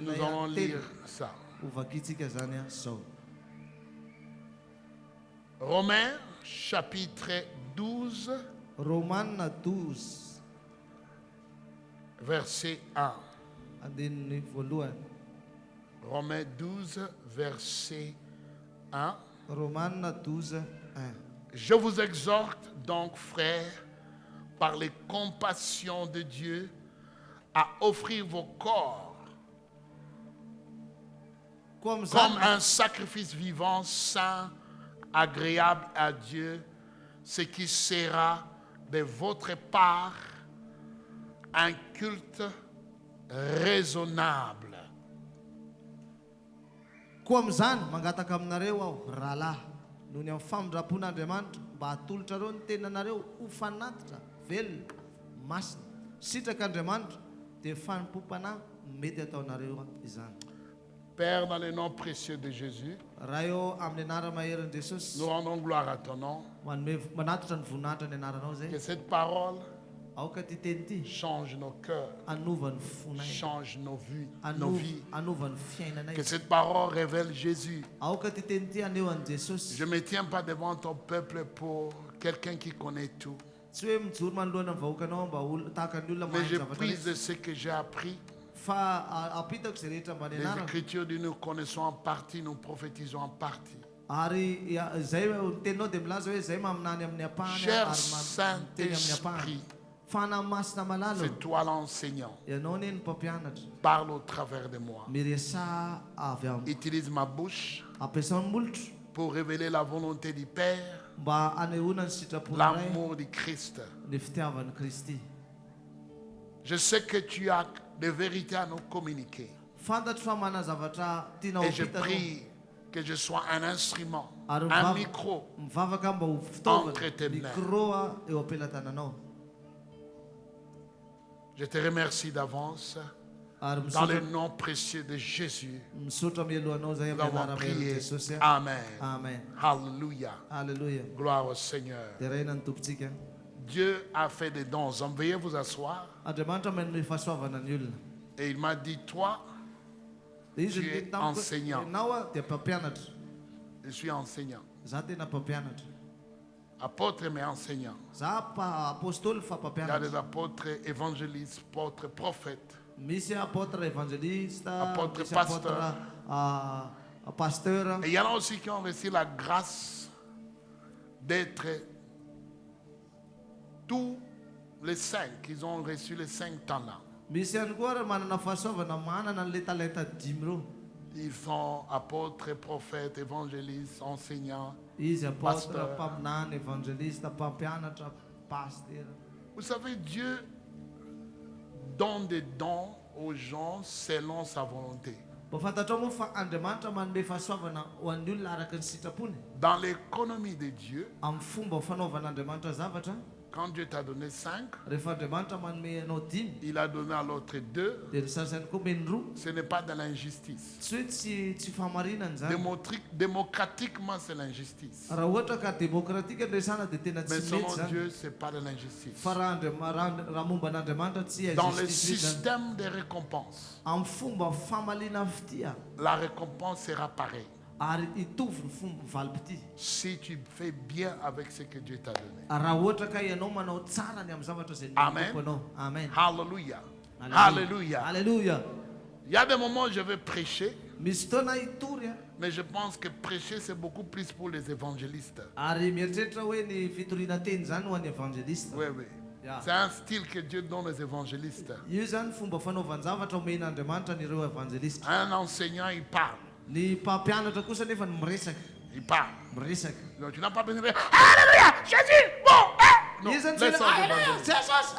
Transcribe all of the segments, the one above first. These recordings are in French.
Nous allons lire ça. Romains chapitre 12, Romains 12, verset 1. andin voalohany. Romains 12, verset 1. Romains 12, 1. Je vous exhorte donc, frères, par les compassions de Dieu, à offrir vos corps comme un sacrifice vivant, saint, agréable à Dieu, ce qui sera de votre part un culte raisonnable. Koa amin'izany mangataka aminareo aho rahalahy noho ny amin'ny famindrapon'Andriamanitra mba hatolotra reo ny tenanareo ho fanatitra velona masina sitrak'Andriamanitra dia fanimpom-panahy mety ataonareo izany. Père, dans le nom précieux de Jésus, raha eo amin'ny anara-maherin'i Jesosy nous rendons gloire à ton nom. manatitra ny voninahitra ny anaranao Que zay cette parole aoka ty teny ty change nos cœurs, anova ny fonay change nos vies. anova ny fiainanay Que cette parole révèle Jésus. aoka ty teny ty aneo an'i Jesosy. Je ne me tiens pas devant ton peuple pour quelqu'un qui connaît tout. tsy hoe mijoro manoloana ny vahoakanao mba tahaka ny olona Mais je mahay zavatra prie de rehetra ce que j'ai appris. fa apitako zay rehetra mba Les nianarana Écritures disent nous connaissons en partie, nous prophétisons en partie. ary zay teninao dia milaza hoe zay maminany amin'ny apahany Cher ary teny amin'ny apahany Saint-Esprit, fanahy masina malala c'est toi l'enseignant. ianao ne ny mpampianatra Parle au travers de moi. miresà avy amiko Utilise ma bouche ampiasao ny molotro pour révéler la volonté du Père, mba anehoana ny sitrapona ray l'amour du Christ. ny fitiavan'ny Kristy. Je sais que tu as des vérités à nous communiquer. Fantatro fa mana zavatra tianao Et je hitanao prie que je sois un instrument, ary un micro. mivavaka mba ho Entre tes mains. fitaovana mikroa eo ampelantananao Je te remercie d'avance. ary Dans le nom précieux de Jésus, misaotra mialohanao zay nous amin'ny avons anara-maherin'i prié. Jesosy. Amen. Amen. Alléluia. Alléluia. Gloire au Seigneur. Dia raina ny tompontsika. Dieu a fait des dons. Veuillez vous asseoir. Andriamanitra manome fahasoavana ny olona. Et il m'a dit, toi, Dia izy Tu es ny tamiko enseignant. ianao a dia mpampianatra. je suis enseignant. Za tena mpampianatra. Apôtre mais enseignant. Za apôstôly fa Il y a mpampianatra. des apôtres, évangélistes, apôtres, prophètes. Misy apôtre évangélista, Apôtre, misy pasteur. apôtre pasteur. Et il y en a aussi qui ont reçu la grâce d'être tous les 5. Ils ont reçu les 5 talents. Misy ihany koa ary manana fahasoavana manana an'ilay talenta dimy reo. Ils sont apôtres, prophètes, évangélistes, enseignants. Izy apôtre, Pasteur. mpaminany, évangélista, mpampianatra, pasteur. Vous savez, Dieu donne des dons aux gens selon sa volonté. Mba fantatrao moa fa Andriamanitra manome fahasoavana ho an'ny olona araka ny sitrapony. Dans l'économie de Dieu, Amin'ny fomba fanaovan'Andriamanitra zavatra, quand Dieu t'a donné 5, rehefa Andriamanitra manome anao dimy, il a donné à l'autre 2. dia ny sasany koa meny roa. Ce n'est pas de l'injustice. Tsy hoe tsy fahamarinana zany. Démocratiquement, c'est l'injustice. Raha ohatra ka demokratika ny resana dia tena Mais tsy mety selon zany. Dieu, ce n'est pas de l'injustice. Fa raha momba an'Andriamanitra tsy Dans le justice zany. système de récompense, Amin'ny fomba famaliana fitia la récompense sera pareille. ary hitovy ny fomba valipity. Si tu fais bien avec ce que Dieu t'a donné. Raha ohatra ka ianao manao tsara ny amin'ny zavatra zay Amen. anao. Amen. Alléluia. Alléluia. Alléluia. Alléluia. Il y a des moments où je vais prêcher, Misy fotoana hitory a. mais je pense que prêcher, c'est beaucoup plus pour les évangélistes. Ary mieritreritra hoe ny fitoriana teny zany ho an'ny evangelista. Oui, oui. Yeah. C'est un style que Dieu donne aux évangélistes. Io zany fomba fanaovanjavatra omen'Andriamanitra nireo evangelista. Un enseignant, il parle. Ny mpampianatra kosa nefa ny miresaka. Il parle. Miresaka. Donc, tu n'as pas besoin de Alléluia, Jésus, bon, hein. Non, Izy zany laisse tsy aux hoe, évangélistes. Jesosy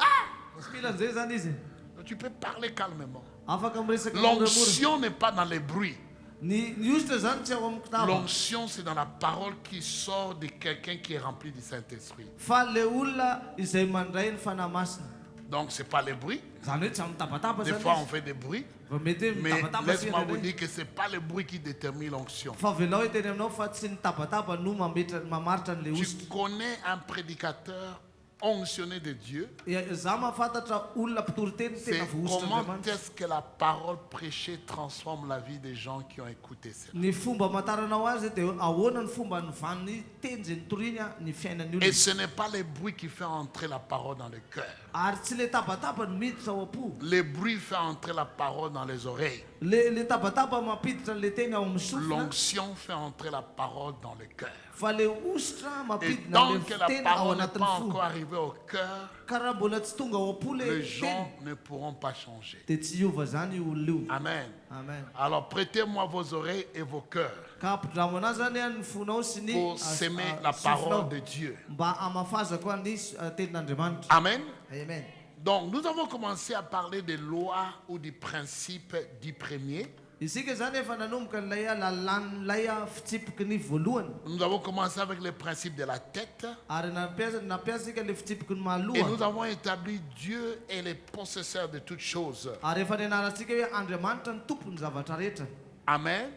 tsy mila an'izay zany izy. Donc, tu peux parler calmement. Afaka miresaka moramora. L'onction n'est pas dans les bruits. Ny ositra zany tsy ao amin'ny kitaba. L'onction, c'est dans la parole qui sort de quelqu'un qui est rempli du Saint-Esprit. Fa le olona izay mandray ny fanahy masina. Donc, ce n'est pas les bruits. Zany hoe tsy mitapatapa Des zany fois, on izy. fait des bruits. Fa mety hoe Mais mitapatapa laisse-moi vous sy dire que ce n'est pas le bruit qui détermine l'onction. fa velao teny aminao fa tsy ny tapatapa no mamaritra an'le Tu ositra. connais un prédicateur onction de Dieu, Za mahafantatra olona mpitoroteny c'est tena comment vohositra est-ce que la parole prêchée transforme la vie des gens qui ont écouté cela. ny fomba amantaranao azy dia ahoana ny fomba novan'ny teny zay nitoriany ny fiainan'ny Et olona ce n'est pas les bruits qui font entrer la parole dans le cœur. ary tsy le tabataba ny miditra ao am-po Les bruits font entrer la parole dans les oreilles. le tabataba mampiditra le teny ao amin'ny sofina L'onction fait entrer la parole dans le cœur. fa le ositra Et mampidina tant le que la teny ao parole n'est anatin'ny pas fo encore arrivée au cœur, ka raha mbola tsy tonga ao am-po le les teny gens ne pourront pas changer. dia tsy iova zany io olona io Amen. amen Alors prêtez-moi vos oreilles et vos cœurs ka ampidramo anazy zany a ny fonao sy ny pour s'aimer la parole de Dieu. mba amafazako any tenin'andriamanitra Amen. amen Donc nous avons commencé à parler des lois ou des principes du premier. isika zany efa nanomboka nilay lalan'ilay fitsipiky ny voalohany Nous avons commencé avec les principes de la tête. ary nampiasa sika le fitsipiky ny Et mahaloha nous avons établi Dieu est le possesseur de toutes choses. ary efa nianarantsika hoe andriamanitra ny tompony zavatra rehetra Amen.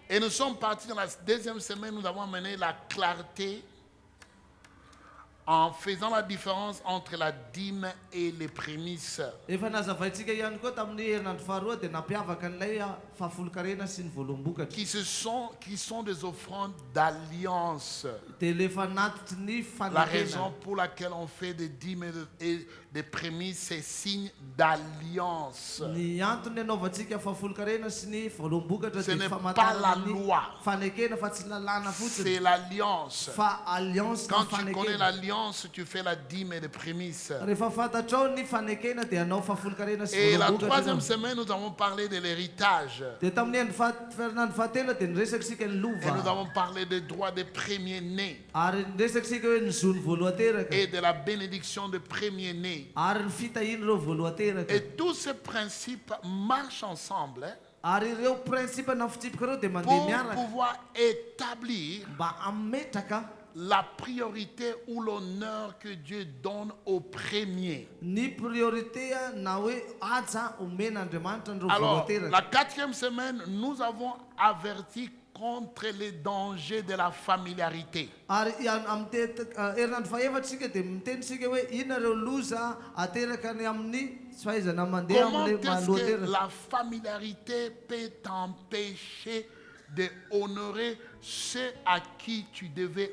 Et nous sommes partis dans la deuxième semaine, nous avons amené la clarté en faisant la différence entre la dîme et les prémices. efa nazavaintsika ihany koa tamin'ny herinandro faharoa dia nampiavaka n'ilay fahafolokarena sy ny voalohamboka Qui sont des offrandes d'alliance. dia lefa natitry ny La raison fanekena pour laquelle on fait des dîmes et des prémices, c'est signe d'alliance. ny antony anaovantsika fahafolokarena sy ny voalohamboka Ce n'est dia pas la loi. fanekena fa tsy lalàna fotsiny C'est l'alliance. fa alliance na Quand tu connais fanekena l'alliance, tu fais la dîme et les prémices. rehefa fantatrao ny fanekena dia anao fahafolokarena sy Et la voalohamboka troisième semaine, nous avons parlé de l'héritage. dia tamin'ny ferinandro fahatelo dia niresaky sika ny Et nous lova avons parlé des droits des premiers-nés ary niresaky sika hoe ny zony voalohateraka et de la bénédiction des premiers-nés. ary ny fitahiny ireo voalohateraka Et tous ces principes marchent ensemble hein, ary ireo principe na fitsipika ireo dia mandeha pour miaraka pouvoir établir mba ametraka la priorité ou l'honneur que Dieu donne aux premiers. ny priorité na hoe aja omen'andriamanitra nireo Alors, voalohateraka la quatrième semaine, nous avons averti contre les dangers de la familiarité. ary amin'ny herinandro fahefatsika dia miteny sika hoe inona ireo loza ateraka ny amin'ny tsy fahaizana mandeha Comment amin'le est-ce que mahalohateraka la familiarité peut t'empêcher de honorer ceux à qui tu devais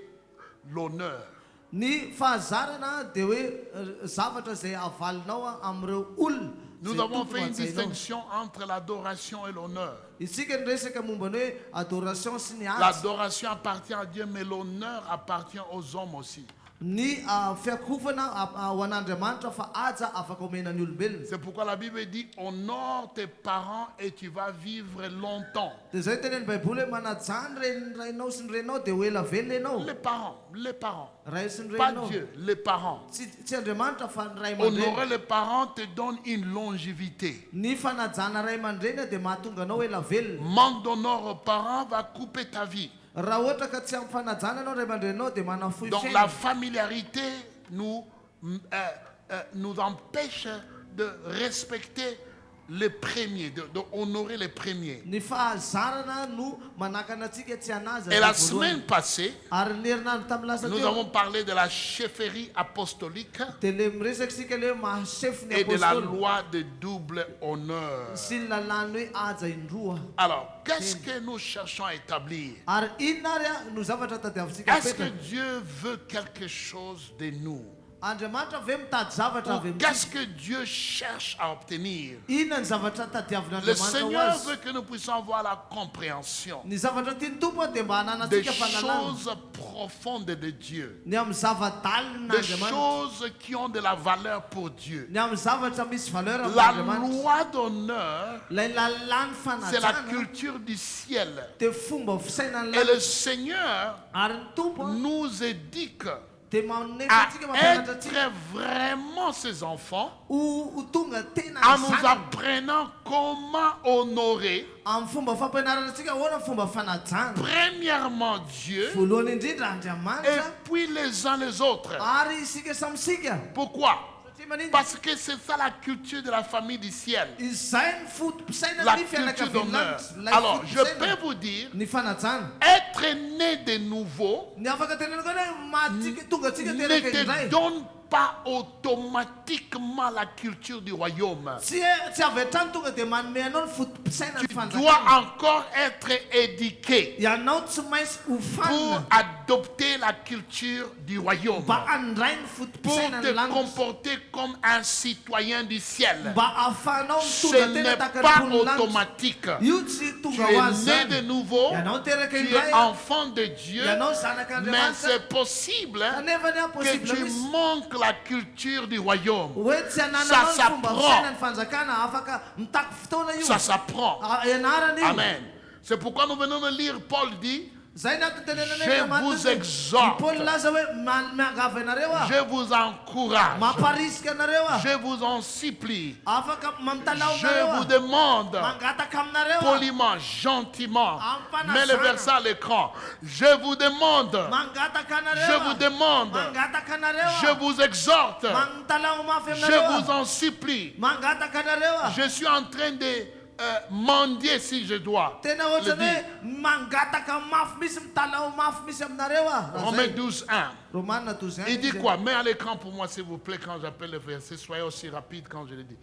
l'honneur? ny fahazarana dia hoe zavatra izay avalinao amin'ireo olona Nous avons fait une distinction entre l'adoration et l'honneur. isika ny resaka momba ny hoe adoration sy ny azy L'adoration appartient à Dieu, mais l'honneur appartient aux hommes aussi. ny fiakofana ho an'andriamanitra fa aja afaka omenany olombelona C'est pourquoi la Bible dit honore tes parents et tu vas vivre longtemps. dia zay teny ny baiboly hoe manajany ny rainao sy ny renao dia ho ela velona ianao Les parents, ray sy ny pas renao Dieu, les parents. tsy andriamanitra fa ny ray aman-dreny Honorer les parents te donne une longévité. ny fanajana ray aman-dreny dia mahatonga anao ela velona Manque d'honneur aux parents va couper ta vie. raha ohatra ka tsy ampy fanajana anao ray aman-drenao dia manafoy Donc la familiarité nous empêche de respecter les premiers, de honorer les premiers. ny fahazarana no manakana antsika tsy anazy Et la semaine passée, ary ny herinandro tamin'ny lasa nous teo avons parlé de la chefferie apostolique dia le miresaky sika le hoe mahasefo ny et de la apôstôly loi de double honneur. sy ny lalàny hoe aja indroa Alors, qu'est-ce que nous cherchons à établir? ary inona ary no zavatra tadiavintsika Est-ce que petraka Dieu veut quelque chose de nous? andriamanitra ve mitady zavatra avy Ou qu'est-ce que Dieu cherche à obtenir? inona ny zavatra Le tadiavin'andriamanitra ho Seigneur azy veut que nous puissions avoir la compréhension ny zavatra tiany tompo dia mba des hananantsika fanalana choses profondes de Dieu, ny amin'ny zavadalina des andriamanitra choses qui ont de la valeur pour Dieu. ny amin'ny zavatra misy valeur La amin'andriamanitra loi d'honneur, lay lalàny c'est la fanajana culture du ciel. dia fomba fisainany Et la le Seigneur ary ny tompo nous éduque dia à manefatsika mampianatra atsika être vraiment ses enfants ho tonga tena en nous zanany apprenant comment honorer amin'ny fomba fampianarana atsika ahoana ny fomba fanajana premièrement Dieu voalohany indrindra et andriamanitra puis les uns les autres. ary isika samysika Pourquoi? satria maniny Parce que c'est ça la culture de la famille du ciel. izay ny fotom-pisaina La ny culture d'honneur. fianakavilanitra Alors, je peux vous dire, ny fanajana être né de nouveau ny afaka tenenako hoe mahatsika tonga atsika ne teraka te indray donne pas automatiquement la culture du royaume. Tsy avy hatrany tonga dia manome anao ny fotom-pisaina ny Tu dois fanjakana. encore être éduqué Ianao tsy maintsy ho pour fanina adopter la culture du royaume. mba handray ny Pour fotom-pisaina te ny lanitra. comporter comme un citoyen du ciel. Mba ahafahanao Ce mitonga n'est tena tahaka pas ny mponina lanitra. automatique. Io tsy Tu tonga ho azy es né zany. de nouveau, Ianao teraka tu indray es enfant de Dieu, ianao mais zanak'andriamanitra c'est possible kanefa ny que impossible tu misy manques la culture du royaume. hoe tsy Ça hanananao ny fomba s'apprend. fisaina ny fanjakana afaka mitako fotoana io. Ça s'apprend. Ianarana io. Amen. C'est pourquoi nous venons de lire, Paul dit, Zay ny antony tenenana Je vous exhorte. Paul laza hoe miangavy anareo a. je vous encourage, Mamparisika anareo a. je vous en supplie, Afaka mamtalao je anareo vous a. demande, Mangataka aminareo a. poliment, gentiment, Ampana mets le sana. verset à l'écran, je vous demande, Mangataka anareo je a. vous demande, Mangataka anareo a. je vous exhorte, Mantalao mafy je aminareo a. vous en supplie. Mangataka anareo a. Je suis en train de mendier si je dois Tena le ohatrany dire. hoe mangataka mafy misy mitalao mafy misy aminareo a. Romains 12, 1. Romana 12. Il dit quoi? Mets à l'écran pour moi, s'il vous plaît, quand j'appelle le verset. Soyez aussi rapide quand je le dis.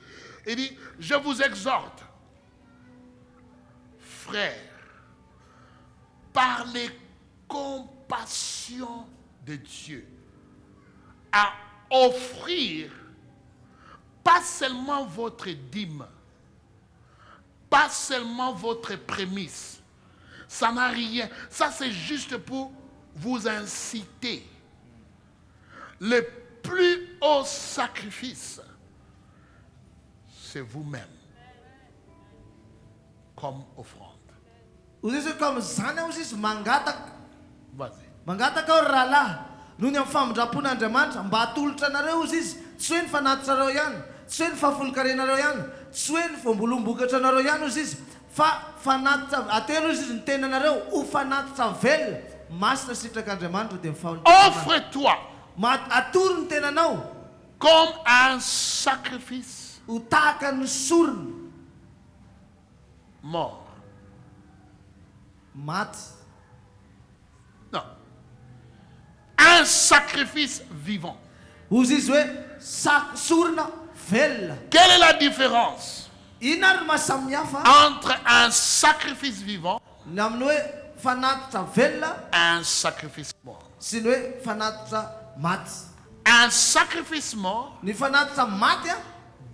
Il dit, je vous exhorte, frères, par les compassions de Dieu, à offrir pas seulement votre dîme, pas seulement votre prémisse. Ça n'a rien. Ça, c'est juste pour vous inciter. Le plus haut sacrifice, c'est vous-même, comme offrande. Uzisy comme zany uzisy mangataka Vas-y. rahalahy noho ny amin'ny famindrapon'Andriamanitra mba hatolotra anareo izy izy tsy hoe ny fanatitra anareo ihany tsy hoe ny fahafolokarenareo ihany tsy hoe ny voambolombokatra anareo ihany izy izy fa fanatitra atelo izy izy ny tenanareo ho fanatitra velona masina sitrak'Andriamanitra dia Offre-toi atory ny tenanao comme un sacrifice ho tahaka ny sorona mort. maty. Non. Un sacrifice vivant. Ozy izy hoe sorona velona. Quelle est la différence Inona ary mahasamihafa entre un sacrifice vivant ny amin'ny hoe fanatitra velona et un sacrifice mort? sy ny hoe fanatitra maty. Un sacrifice mort, Ny fanatitra maty a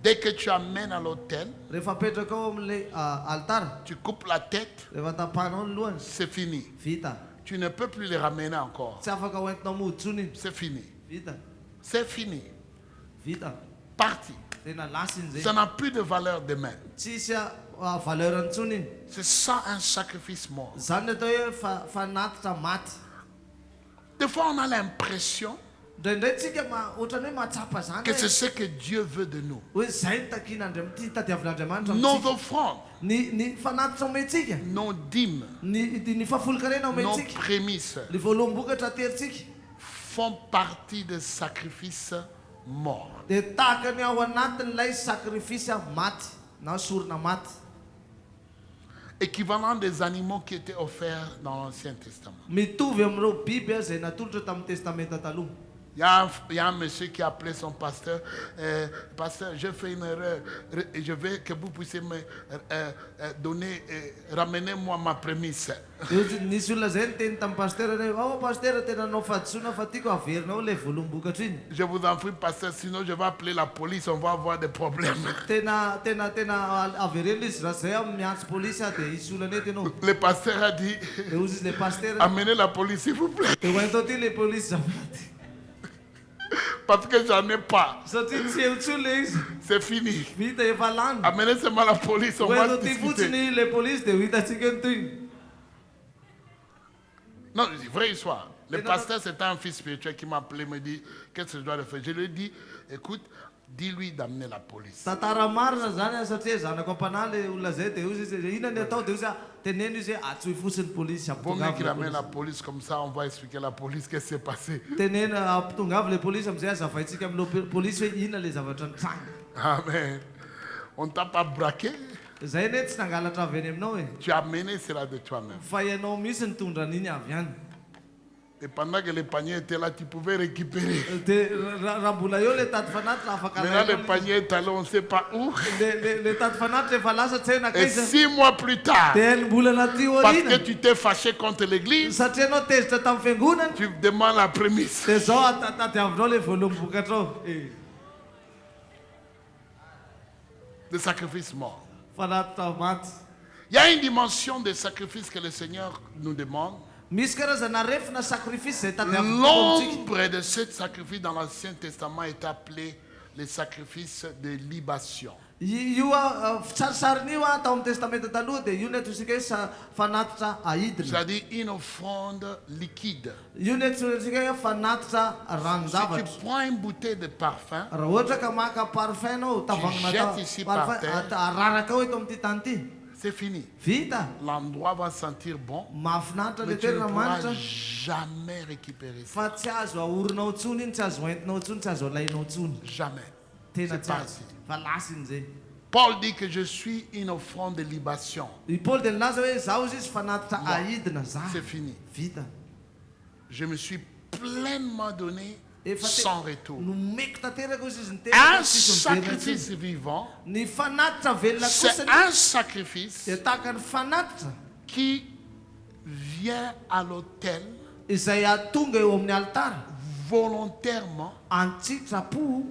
dès que tu amènes à l'autel, rehefa apetraka ao amin'ilay altara tu coupes la tête, rehefa tapahanao ny lohany c'est fini. vita. Tu ne peux plus les ramener encore. Tsy afaka hoentinao mohotsony iny C'est fini. vita C'est fini. vita Parti. tena lasa iny Ça zay n'a plus de valeur demain. tsisy valeur antsony iny C'est ça un sacrifice mort. zany atao hoe fanatitra maty. Des fois, on a l'impression Ndraindray tsika ohatrany hoe mahatsapa zany que c'est ce que Dieu veut de nous. hoe zay ny takian'Andriamanitra tadiavin'Andriamanitra Nos amintsika. offrandes, Ny fanatitra omentsika nos dîmes, ny fahafolokarena nos omentsika prémices ny voalombokatra terintsika font partie des sacrifices morts. dia tahaka ny ao anatin'ilay sakrifisy maty na sorona maty. Équivalent des animaux qui étaient offerts dans l'Ancien Testament. Mitovy amin'ireo biby zay natolotra tamin'ny testamenta taloha. Il y a un monsieur qui a appelé son pasteur. Pasteur, j'ai fait une erreur. Je veux que vous puissiez me donner, ramenez-moi ma prémisse. Nisy olona zay niteny tamin'ny pasteur hoe pasteur tena anao fadisoana fa tiako averinao ilay voalombokatra iny. Je vous en prie, pasteur, sinon je vais appeler la police, on va avoir des problèmes. Tena averena izy raha zay miantso polisy dia hisy olana ety ianao. Le pasteur a dit, Dia ozy izy le pasteur amenez la police, s'il vous plaît. dia hoentao ty le polisy zafady Parce que j'en ai pas. satria tsy eo tsony le izy C'est fini. vita efa lany. Amenez seulement la police, on va Hoentao ty discuter. fotsiny le polisy dia ho hitantsika ny toy. Non, c'est vraie histoire. Le pasteur, c'était un fils spirituel qui m'a appelé, me dit, qu'est-ce que je dois faire? Je lui ai dit, écoute, dis-lui d'amener la police. Tantara marina zany satria zanako ampanahy le olona zay dia ozy izy inona ny atao dia ozy teneno izy hoe atsoy fotsiny polisy Vaut mieux qu'il amène ampitongavy la police, comme ça on va expliquer à la police qu'est-ce qui s'est passé. tenena ampitongavy le polisy amizay azavaintsika amin'ilay polisy hoe inona le zavatra nitranga. Amen. On ne t'a pas braqué, Zay ne tsy nangalatra avy any aminao e tu as mené cela de toi-même. fa ianao misy nitondra an'iny avy any. Et pendant que les paniers étaient là, tu pouvais récupérer. Maintenant, le panier est allé, on ne sait pas où. Et 6 mois plus tard, parce que tu t'es fâché contre l'église, tu demandes la prémisse. De sacrifice mort. Il y a une dimension de sacrifice que le Seigneur nous demande. L'ombre de ce sacrifice dans l'Ancien Testament est appelé le sacrifice de libation. C'est-à-dire une offrande liquide. Si tu prends une bouteille de parfum, tu jettes ici par terre, c'est fini. L'endroit va sentir bon, mais tu ne pourras jamais récupérer ça. Jamais. C'est pas ainsi. Paul dit que je suis une offrande de libation. C'est fini. Je me suis pleinement donné sans retour. Un sacrifice vivant, c'est un sacrifice qui vient à l'autel volontairement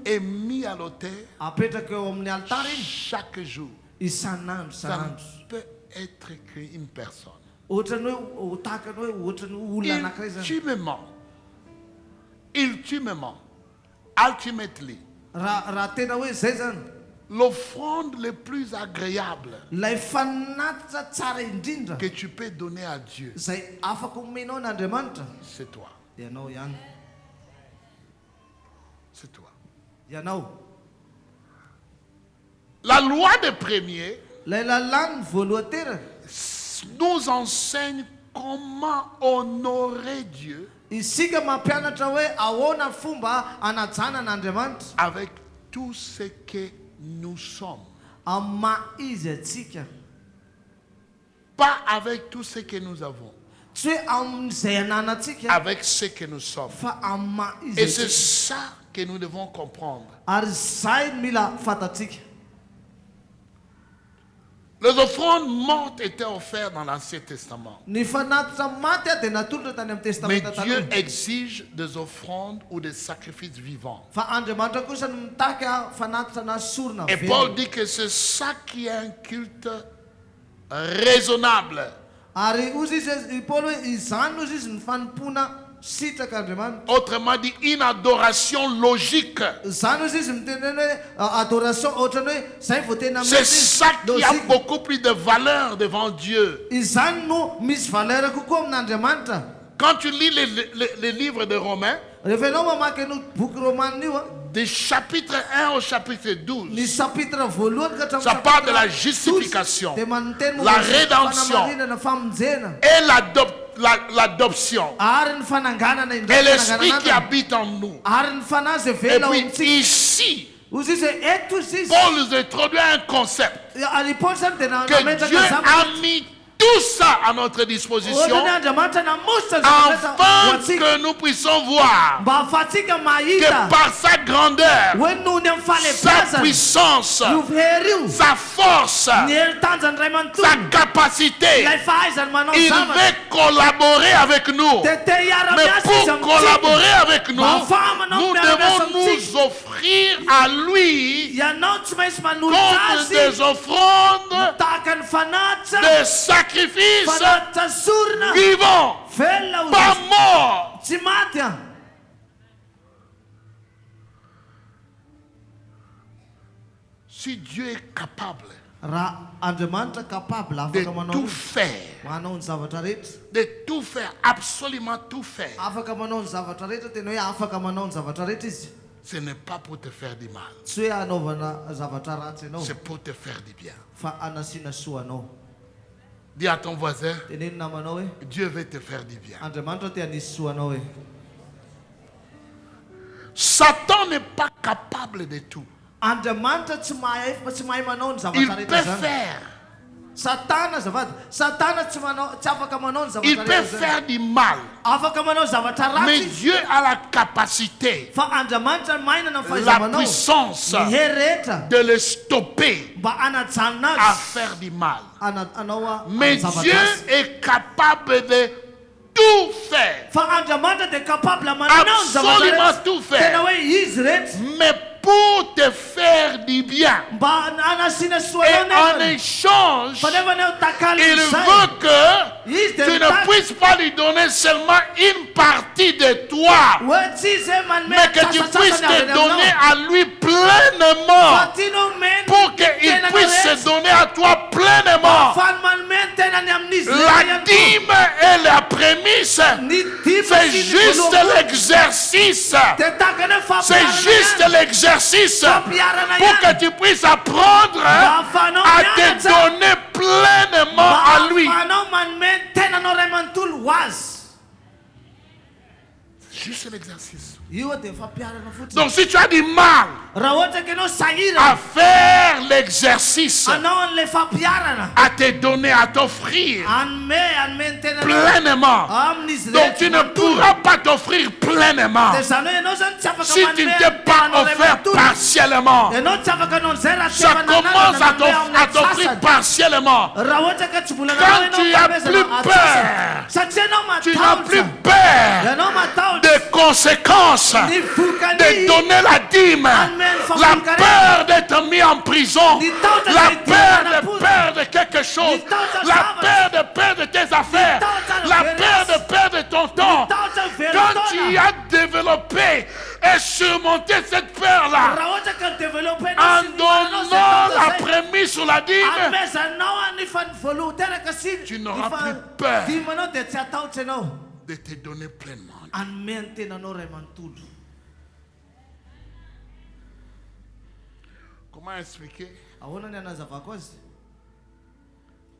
et mis à l'autel chaque jour. Ça ne peut être qu'une personne. Ultimement, ultimately, l'offrande le plus agréable que tu peux donner à Dieu, c'est toi. C'est toi. La loi des premiers nous enseigne comment honorer Dieu avec tout ce que nous sommes. Pas avec tout ce que nous avons. Avec ce que nous sommes. Et c'est ça que nous devons comprendre. Les offrandes mortes étaient offertes dans l'Ancien Testament. Mais Dieu exige des offrandes ou des sacrifices vivants. Et Paul dit que c'est ça qui est un culte raisonnable. Autrement dit, une adoration logique. C'est ça qui a beaucoup plus de valeur devant Dieu. Quand tu lis les livres de Romains, du chapitre 1 au chapitre 12, ça parle de la justification, la rédemption et l'adoption. Et l'esprit qui habite en nous. Et puis ici, Paul nous introduit un concept que Dieu a mis tout ça à notre disposition afin que nous puissions voir que par sa grandeur, sa puissance, sa force, sa capacité, il veut collaborer avec nous. Mais pour collaborer avec nous, nous devons nous offrir à lui comme des offrandes, des sacrifices vivants, pas morts. Si Dieu est capable de tout faire, absolument tout faire, ce n'est pas pour te faire du mal, c'est pour te faire du bien. Dis à ton voisin, Dieu veut te faire du bien. Satan n'est pas capable de tout. Il peut faire Il peut faire du mal. Mais Dieu a la capacité, la puissance de le stopper à faire du mal. Mais Dieu est capable de tout faire. Absolument tout faire. Mais pour te faire du bien. Et en échange, il veut que tu ne puisses pas lui donner seulement une partie de toi, mais que tu puisses te donner à lui pleinement, pour qu'il puisse se donner à toi pleinement. La dîme et la prémisse, c'est juste l'exercice. C'est juste l'exercice pour que tu puisses apprendre à te donner pleinement à lui. Juste l'exercice. Donc si tu as du mal à faire l'exercice, à te donner, à t'offrir pleinement, donc tu ne pourras pas t'offrir pleinement si tu ne t'es pas offert partiellement. Ça commence à t'offrir partiellement. Quand tu n'as plus peur, tu n'as plus peur des conséquences de donner la dîme, la peur d'être mis en prison, la peur de perdre quelque chose, la peur de perdre tes affaires, la peur de perdre ton temps. Quand tu as développé et surmonté cette peur-là, en donnant la prémisse sur la dîme, tu n'auras plus peur de te donner pleinement. Comment expliquer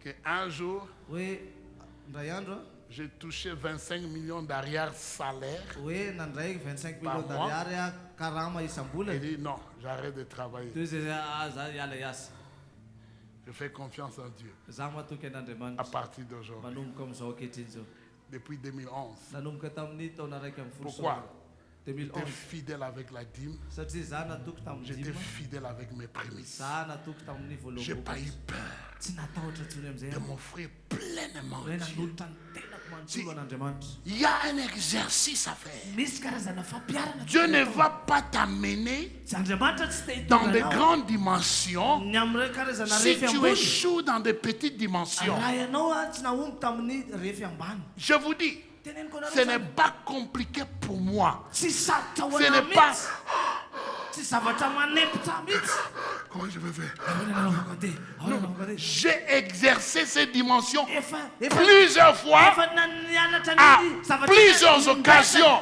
qu'un jour, j'ai touché 25 millions d'arrière-salaire par mois. Il dit non, j'arrête de travailler. Je fais confiance en Dieu à partir d'aujourd'hui. Depuis 2011. Pourquoi? J'étais fidèle avec la dîme. J'étais fidèle avec mes prémices. Je n'ai pas eu peur de m'offrir pleinement à Dieu. Il y a un exercice à faire. Dieu ne va pas t'amener dans de grandes dimensions si tu échoues dans de petites dimensions. Je vous dis, ce n'est pas compliqué pour moi. Ce n'est pas... Comment je vais faire? J'ai exercé ces dimensions plusieurs fois, à plusieurs occasions.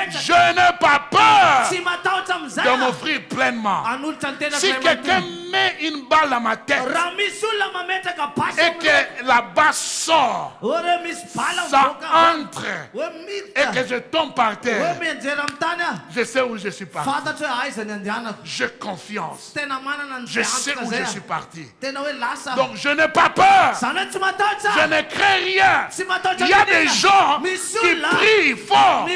Je n'ai pas peur de m'offrir pleinement. Si quelqu'un met une balle à ma tête et que la balle sort, ça entre et que je tombe par terre, je sais où je suis parti. J'ai confiance. Je sais où je suis parti. Donc je n'ai pas peur. Je ne crains rien. Il y a des gens qui prient fort.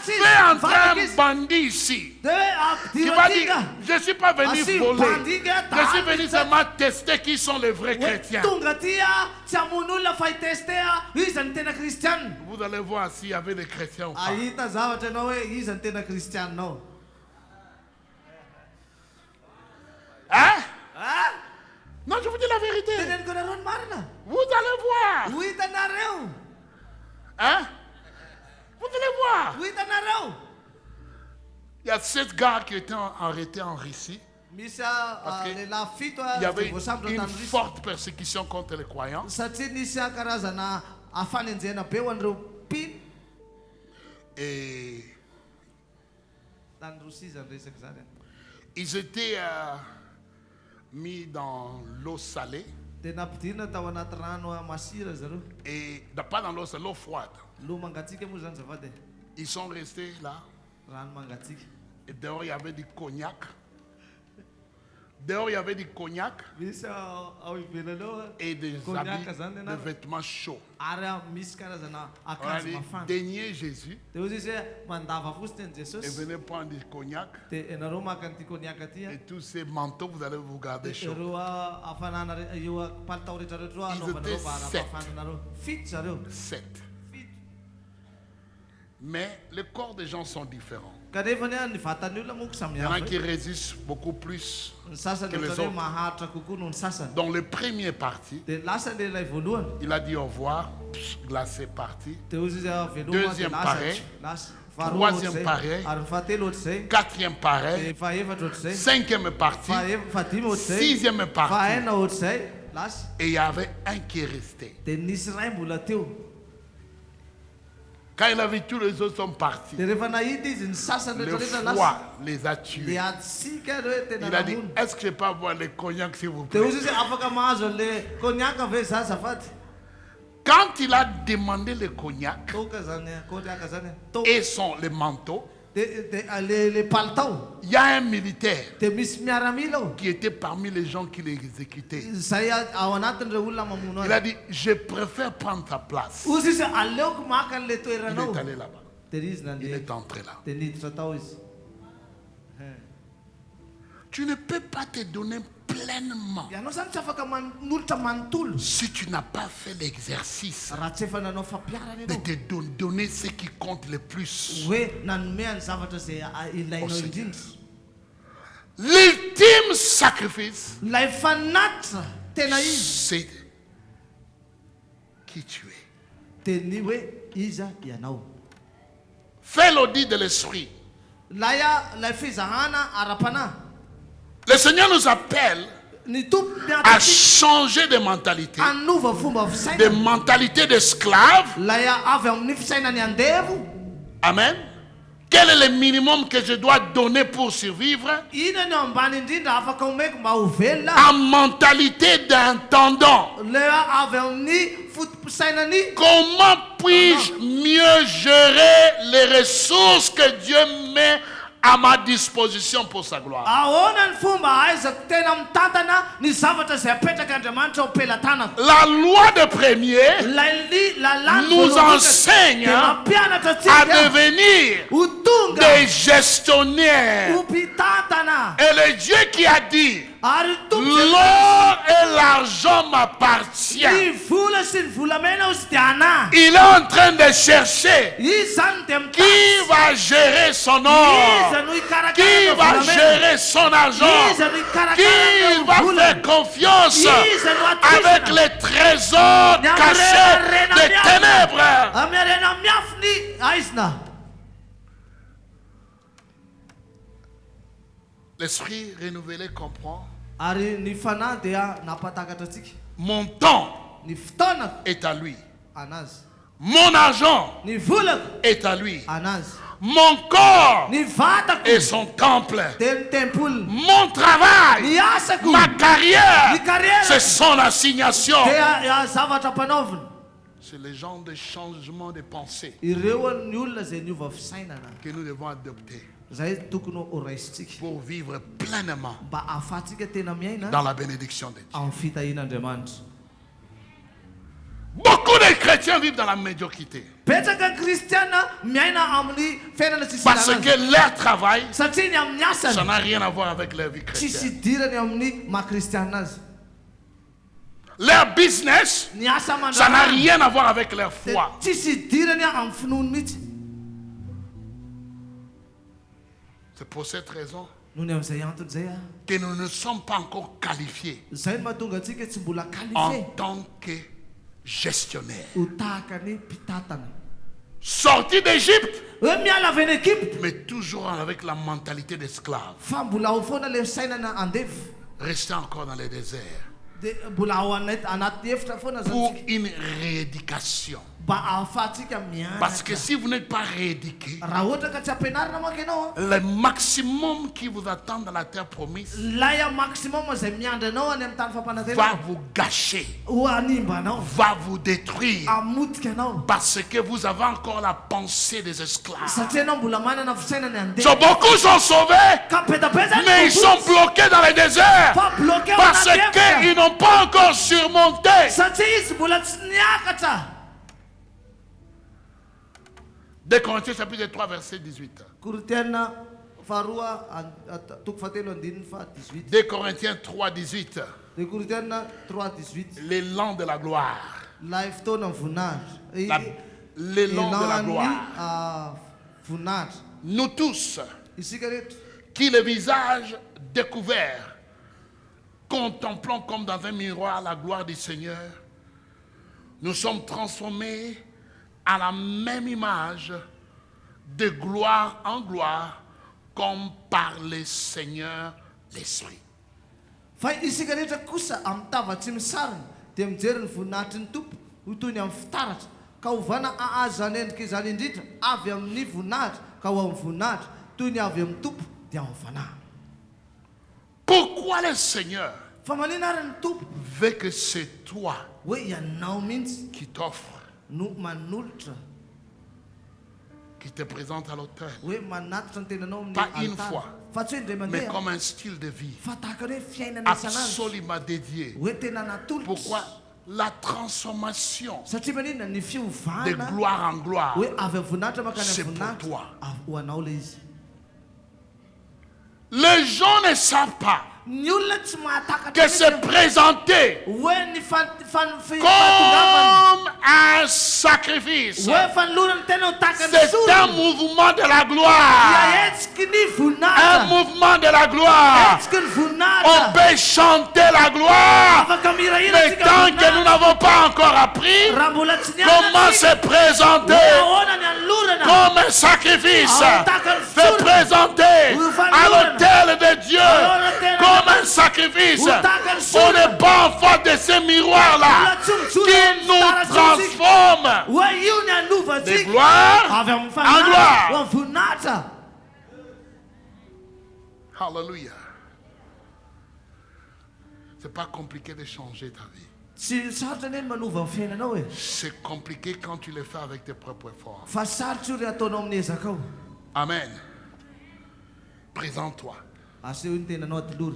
Fais entrer un bandit ici. Tu vas dire, je ne suis pas venu voler. Je suis venu seulement tester qui sont les vrais chrétiens. Vous allez voir s'il y avait des chrétiens ou pas. Hein? Non, je vous dis la vérité. Vous allez voir. Hein? Vous allez voir. Il y a 7 gars qui étaient arrêtés en Russie. Parce il y avait une forte persécution contre les croyants. Et ils étaient mis dans l'eau salée. Et pas dans l'eau salée, l'eau froide. Ils sont restés là. Et dehors, il y avait du cognac. Dehors, il y avait du cognac et des habits, des vêtements chauds. On a dit, daignez Jésus et venez prendre du cognac et tous ces manteaux, vous allez vous garder chaud. Ils étaient 7. Mais les corps des gens sont différents. Il y en a qui résistent beaucoup plus que les autres. Dans le premier parti, il a dit au revoir, glacé parti. Deuxième pareil. Troisième pareil. Quatrième pareil. Cinquième parti. Sixième parti. Et il y avait un qui est resté. Quand il a vu tous les autres sont partis, le froid les a tués. Il a dit, est-ce que je peux avoir le cognac s'il vous plaît? Quand il a demandé le cognac et les manteaux, il y a un militaire qui était parmi les gens qui l'exécutaient. Il a dit, je préfère prendre ta place. Il est allé là-bas. Il est entré là. Tu ne peux pas te donner pleinement si tu n'as pas fait l'exercice de te donner ce qui compte le plus. L'ultime sacrifice, c'est qui tu es. Fais l'audit de l'esprit. Le Seigneur nous appelle à changer de mentalité, de mentalité d'esclave. Amen. Quel est le minimum que je dois donner pour survivre? En mentalité d'intendant. Comment puis-je mieux gérer les ressources que Dieu met à ma disposition pour sa gloire? La loi de premier nous enseigne à devenir des gestionnaires. Et le Dieu qui a dit, l'or et l'argent m'appartiennent, il est en train de chercher qui va gérer son or, qui va gérer son argent, qui va faire confiance avec les trésors cachés des ténèbres. L'esprit renouvelé comprend. Mon temps est à lui. Mon argent est à lui. Mon corps est son temple. Mon travail, ma carrière, c'est son assignation. C'est le genre de changement de pensée que nous devons adopter pour vivre pleinement dans la bénédiction de Dieu. Beaucoup de chrétiens vivent dans la médiocrité parce que leur travail, ça n'a rien à voir avec leur vie chrétienne. Leur business, ça n'a rien à voir avec leur foi. C'est pour cette raison que nous ne sommes pas encore qualifiés en tant que gestionnaires. Sortis d'Égypte, mais toujours avec la mentalité d'esclave. Restez encore dans les déserts. pour une rééducation. Parce que si vous n'êtes pas rééduqué, le maximum qui vous attend dans la terre promise va vous gâcher, va vous détruire, parce que vous avez encore la pensée des esclaves. So, beaucoup sont sauvés, mais ils sont bloqués dans le désert parce qu'ils n'ont pas encore surmonté. 2 Corinthiens chapitre 3 verset 18. 2 Corinthiens 3 18. L'élan de la gloire. L'élan de la gloire. Nous tous, qui le visage découvert, contemplons comme dans un miroir la gloire du Seigneur, nous sommes transformés à la même image, de gloire en gloire, comme par le Seigneur l'Esprit. Pourquoi le Seigneur veut que c'est toi qui t'offre, qui te présente à l'autel, pas une fois, mais comme un style de vie absolument dédié. Pourquoi? La transformation de gloire en gloire, c'est pour toi. Les gens ne savent pas que c'est présenté comme un sacrifice. C'est un mouvement de la gloire. Un mouvement de la gloire. On peut chanter la gloire, mais tant que nous n'avons pas encore appris comment se présenter comme un sacrifice, se présenter à l'autel de Dieu comme un sacrifice. On n'est pas en face de ces miroirs-là qui nous transforment de gloire en gloire. Hallelujah. C'est pas compliqué de changer ta vie. C'est compliqué quand tu le fais avec tes propres efforts. Amen. Présente-toi.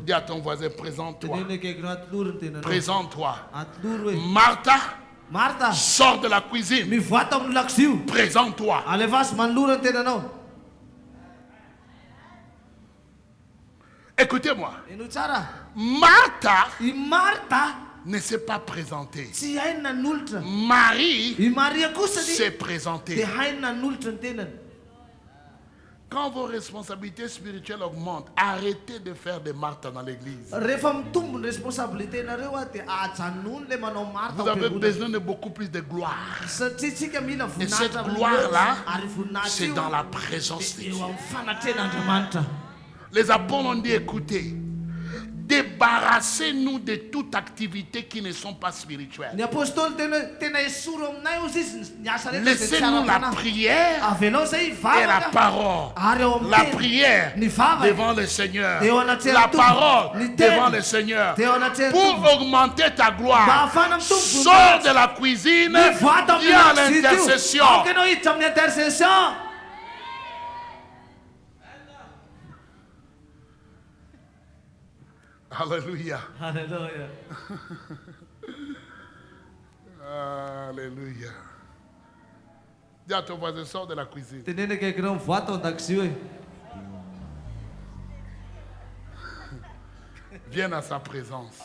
Dis à ton voisin, présente-toi. Présente-toi. Martha, sors de la cuisine. Présente-toi. Écoutez-moi. Martha ne s'est pas présentée. Marie s'est présentée. Quand vos responsabilités spirituelles augmentent, arrêtez de faire des Martha dans l'église. Vous avez besoin de beaucoup plus de gloire. Et cette gloire-là, c'est dans la présence de Dieu. Les apôtres ont dit, écoutez, débarrassez-nous de toute activité qui ne sont pas spirituelles. Laissez-nous la prière et la parole. La prière devant le Seigneur. La parole devant le Seigneur. Pour augmenter ta gloire, sors de la cuisine, viens à l'intercession. Alléluia. Alléluia. Alléluia. Dis à ton voisin, sors de la cuisine. Viens à sa présence.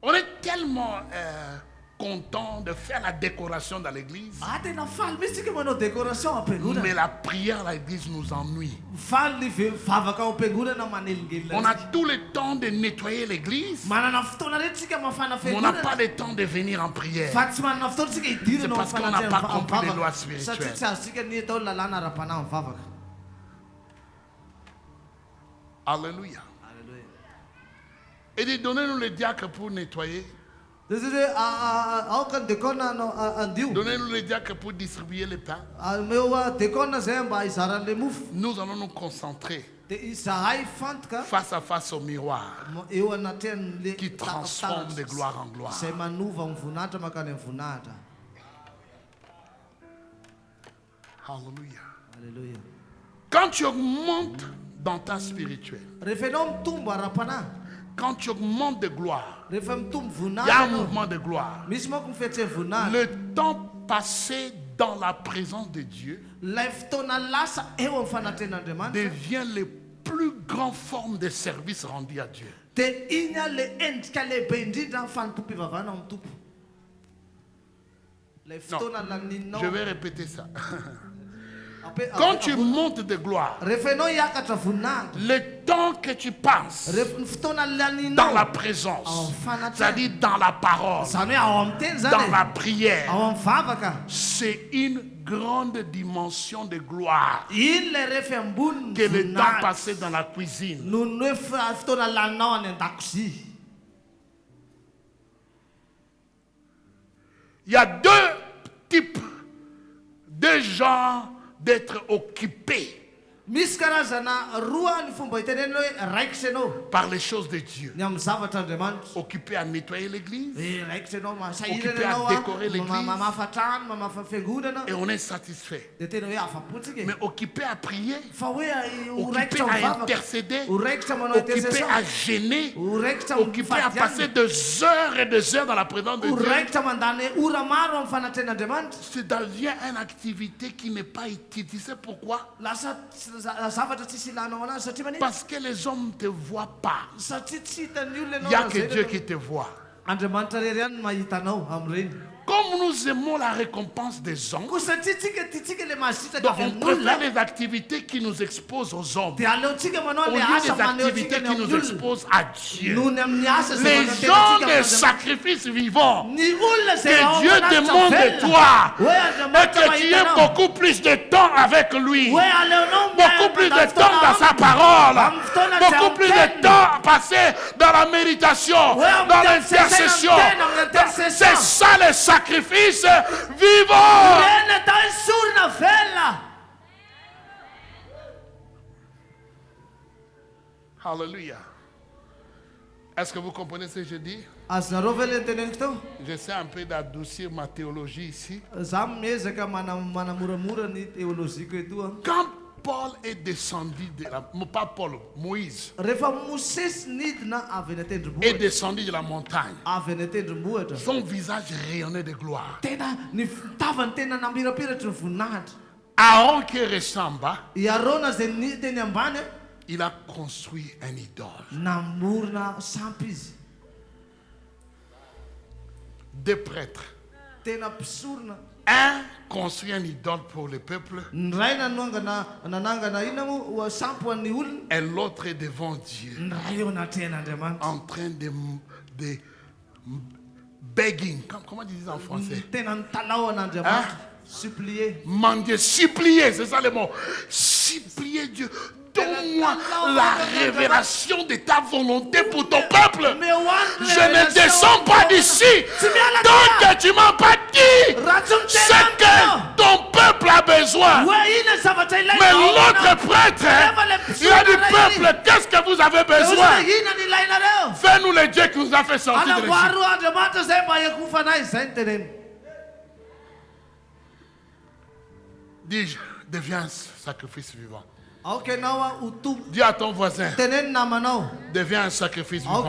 On est tellement content de faire la décoration dans l'église, mais la prière à l'église nous ennuie. On a tout le temps de nettoyer l'église, mais on n'a pas le temps de venir en prière. C'est parce qu'on n'a pas compris les lois spirituelles. Alléluia. Et dit, donnez-nous les diacres pour nettoyer. Donnez-nous les diacres pour distribuer les pains. Nous allons nous concentrer face à face au miroir qui transforme de gloire en gloire. Alléluia. Quand tu augmentes dans ta spirituelle, quand tu augmentes de gloire, il y a un mouvement de gloire. Le temps passé dans la présence de Dieu devient les plus grandes formes de service rendus à Dieu. Non, je vais répéter ça. Quand tu montes de gloire, le temps que tu passes dans la présence, c'est-à-dire dans la parole, dans la prière, c'est une grande dimension de gloire que le temps passé dans la cuisine. Il y a deux types de gens d'être occupés par les choses de Dieu. Occupé à nettoyer l'église, occupé à décorer l'église, et on est satisfait. Mais occupé à prier, occupé à intercéder, occupé à gêner, occupé à passer des heures et des heures dans la présence de Dieu, ça devient une activité qui n'est pas utilisée. Pourquoi? Parce que les hommes ne te voient pas. Il n'y a que Dieu qui te voit. Comme nous aimons la récompense des hommes, donc on préfère les activités qui nous exposent aux hommes au lieu des activités qui nous exposent à Dieu. Les gens des sacrifices vivants que Dieu demande de toi est que tu aies beaucoup plus de temps avec lui, beaucoup plus de temps dans sa parole, beaucoup plus de temps passé dans la méditation, dans l'intercession. C'est ça les sacrifices vivants. Alléluia. Est-ce que vous comprenez ce que je dis? J'essaie un peu d'adoucir ma théologie ici. Quand Paul est descendu, pas Paul, Moïse est descendu de la montagne. Son visage rayonnait de gloire. Aaron qui restait en bas, il a construit un idole. Deux prêtres. Un construit un idole pour le peuple et l'autre est devant Dieu en train de begging. Comment ils disent en français? Hein? Supplier. Mendier, supplier, c'est ça le mot. Supplier Dieu. Donne-moi la révélation de ta volonté pour ton peuple. Je ne descends pas d'ici tant que tu ne m'as pas dit ce que ton peuple a besoin. Mais l'autre prêtre, il a dit, peuple, qu'est-ce que vous avez besoin? Fais-nous le Dieu qui nous a fait sortir de l'Égypte. Dis, deviens un sacrifice vivant. Dis à ton voisin, deviens un sacrifice vivant.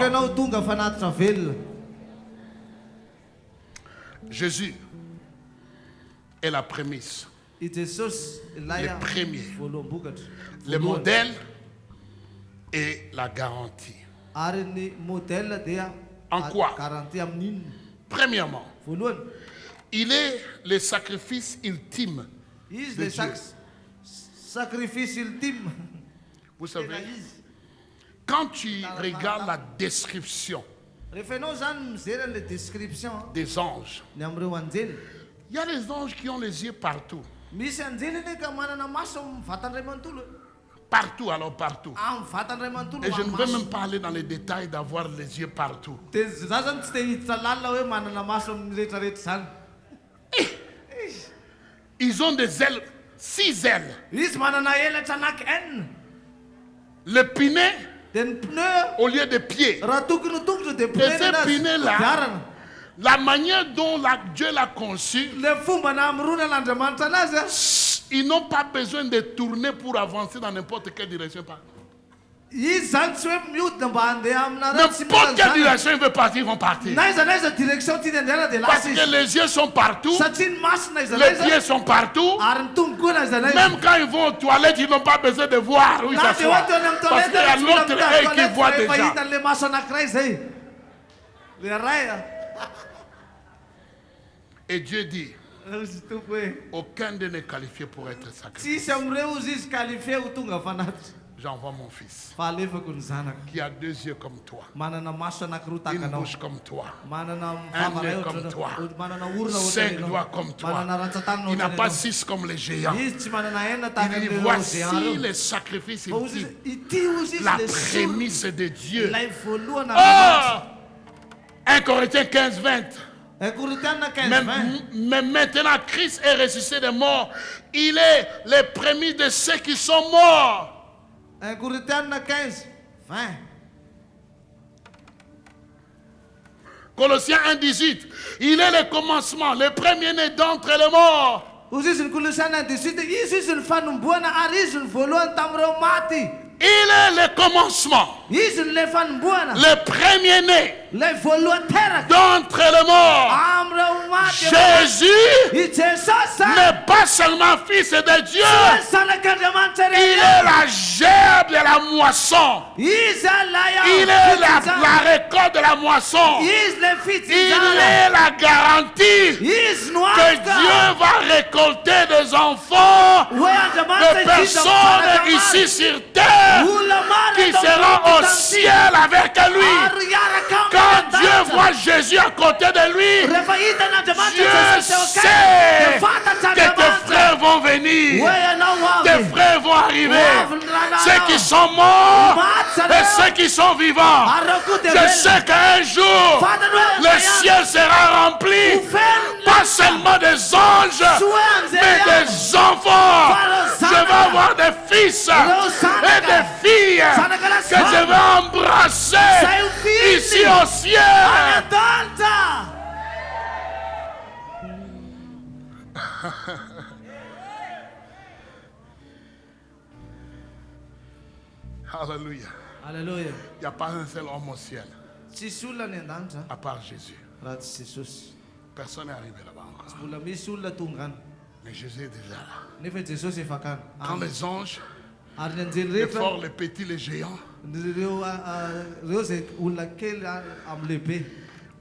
Jésus est la prémisse, le premier, le modèle et la garantie. En quoi? Premièrement, il est le sacrifice ultime de Dieu. Sacrifice ultime. Vous savez, quand tu regardes la description des anges, il y a des anges qui ont les yeux partout. Partout, alors partout. Et je ne veux même pas aller dans les détails d'avoir les yeux partout. Ils ont des ailes, 6 ailes. Le pinet, au lieu de pieds. Et ces pinets-là, la manière dont Dieu l'a conçu, ils n'ont pas besoin de tourner pour avancer dans n'importe quelle direction. N'importe quelle direction ils veulent partir, ils vont partir. Parce que les yeux sont partout, les pieds sont partout. Même quand ils vont aux toilettes, ils n'ont pas besoin de voir où ils s'assoient. Parce qu'il y a l'autre œil qui voit déjà. Et Dieu dit, aucun d'eux n'est qualifié pour être sacrifié. J'envoie mon fils qui a 2 yeux comme toi, une bouche comme toi, un nez comme toi, 5 doigts comme toi. Il n'a pas 6 comme les géants. Il dit, voici les sacrifices ultimes, la prémisse de Dieu. Oh, 1 Corinthiens 15, 20. Mais maintenant, Christ est ressuscité des morts. Il est les prémices de ceux qui sont morts. 1 Corinthiens 15, 20. Colossiens 1, 18. Il est le commencement, le premier-né d'entre les morts. Il est le commencement, le premier-né d'entre les morts. Jésus n'est pas seulement fils de Dieu, il est la gerbe de la moisson. Il est la récolte de la moisson. Il est la garantie que Dieu va récolter des enfants, de personnes ici sur terre qui seront au ciel avec lui. Quand Dieu voit Jésus à côté de lui, Dieu sait que tes frères vont venir, tes frères vont arriver, ceux qui sont morts et ceux qui sont vivants. Je sais qu'un jour le ciel sera rempli, pas seulement des anges, mais des enfants. Je vais avoir des fils et des filles que je vais embrasser ici au ciel. Alléluia. Alléluia. Il n'y a pas un seul homme au ciel à part Jésus. Personne n'est arrivé là-bas encore. Mais Jésus est déjà là. Quand les anges, les forts, les petits, les géants,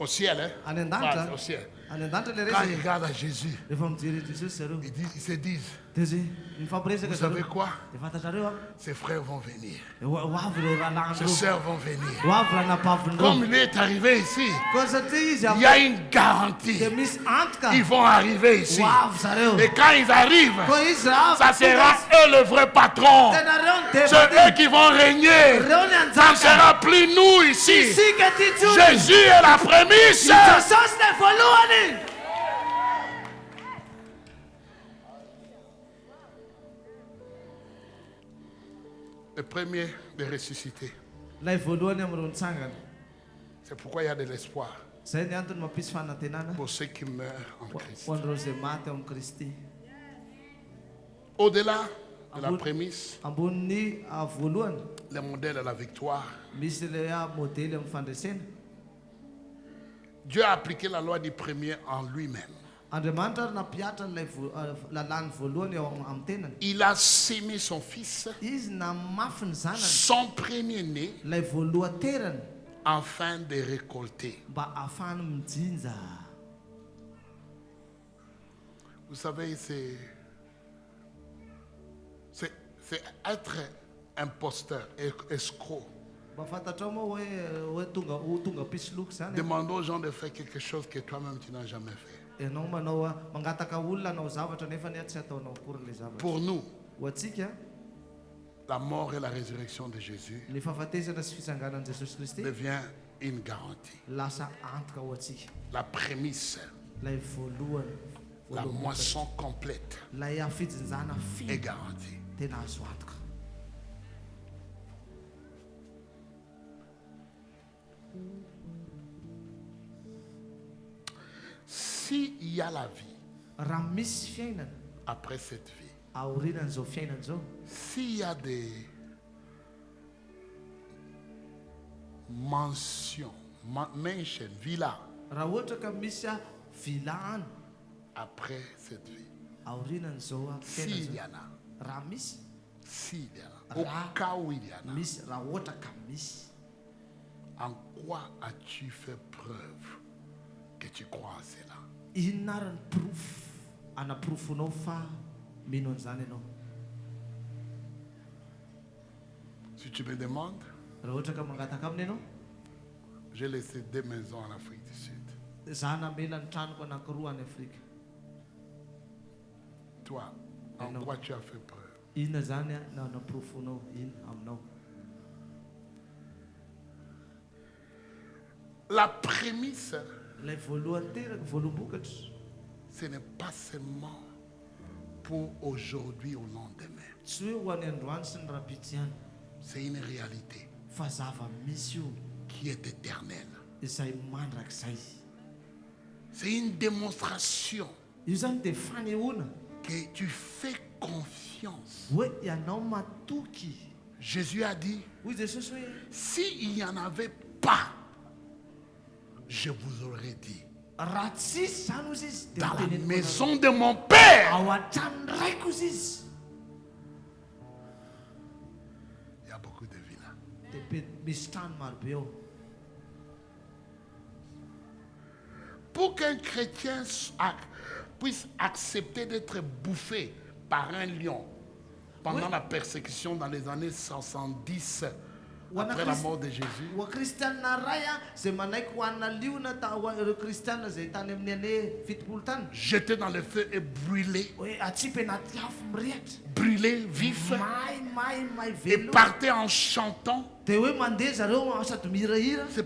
au ciel, hein? Au ciel. Quand ils regardent à Jésus, ils se disent, vous savez quoi? Ses frères vont venir, ses sœurs vont venir. Comme il est arrivé ici, il y a une garantie. Ils vont arriver ici. Et quand ils arrivent, ça sera eux le vrai patron. C'est eux qui vont régner. Ça ne sera plus nous ici. Jésus est la prémisse. Le premier de ressusciter. C'est pourquoi il y a de l'espoir pour ceux qui meurent en Christ. Au-delà de la prémisse, le modèle de la victoire, Dieu a appliqué la loi du premier en lui-même. Il a sémé son fils, son premier-né, afin de récolter. Vous savez, c'est être imposteur, escroc. Demandons aux gens de faire quelque chose que toi-même tu n'as jamais fait. Pour nous, la mort et la résurrection de Jésus devient une garantie. La prémisse, la moisson complète est garantie. S'il y a la vie après cette vie, s'il y a des mentions, mention, villa, après cette vie, s'il y en a, s'il y en a, au cas où il y en a, en quoi as-tu fait preuve que tu crois à cela? Si tu me demandes, j'ai laissé 2 maisons en Afrique du Sud. Toi, en quoi tu as fait preuve? La prémisse, ce n'est pas seulement pour aujourd'hui au lendemain. C'est une réalité qui est éternelle. C'est une démonstration que tu fais confiance. Jésus a dit, s'il n'y en avait pas, je vous aurais dit, dans la maison de mon Père, il y a beaucoup de villas. Pour qu'un chrétien puisse accepter d'être bouffé par un lion pendant la persécution dans les années 70 après la mort de Jésus, jeté dans le feu et brûlé, brûlé vif, et partait en chantant, c'est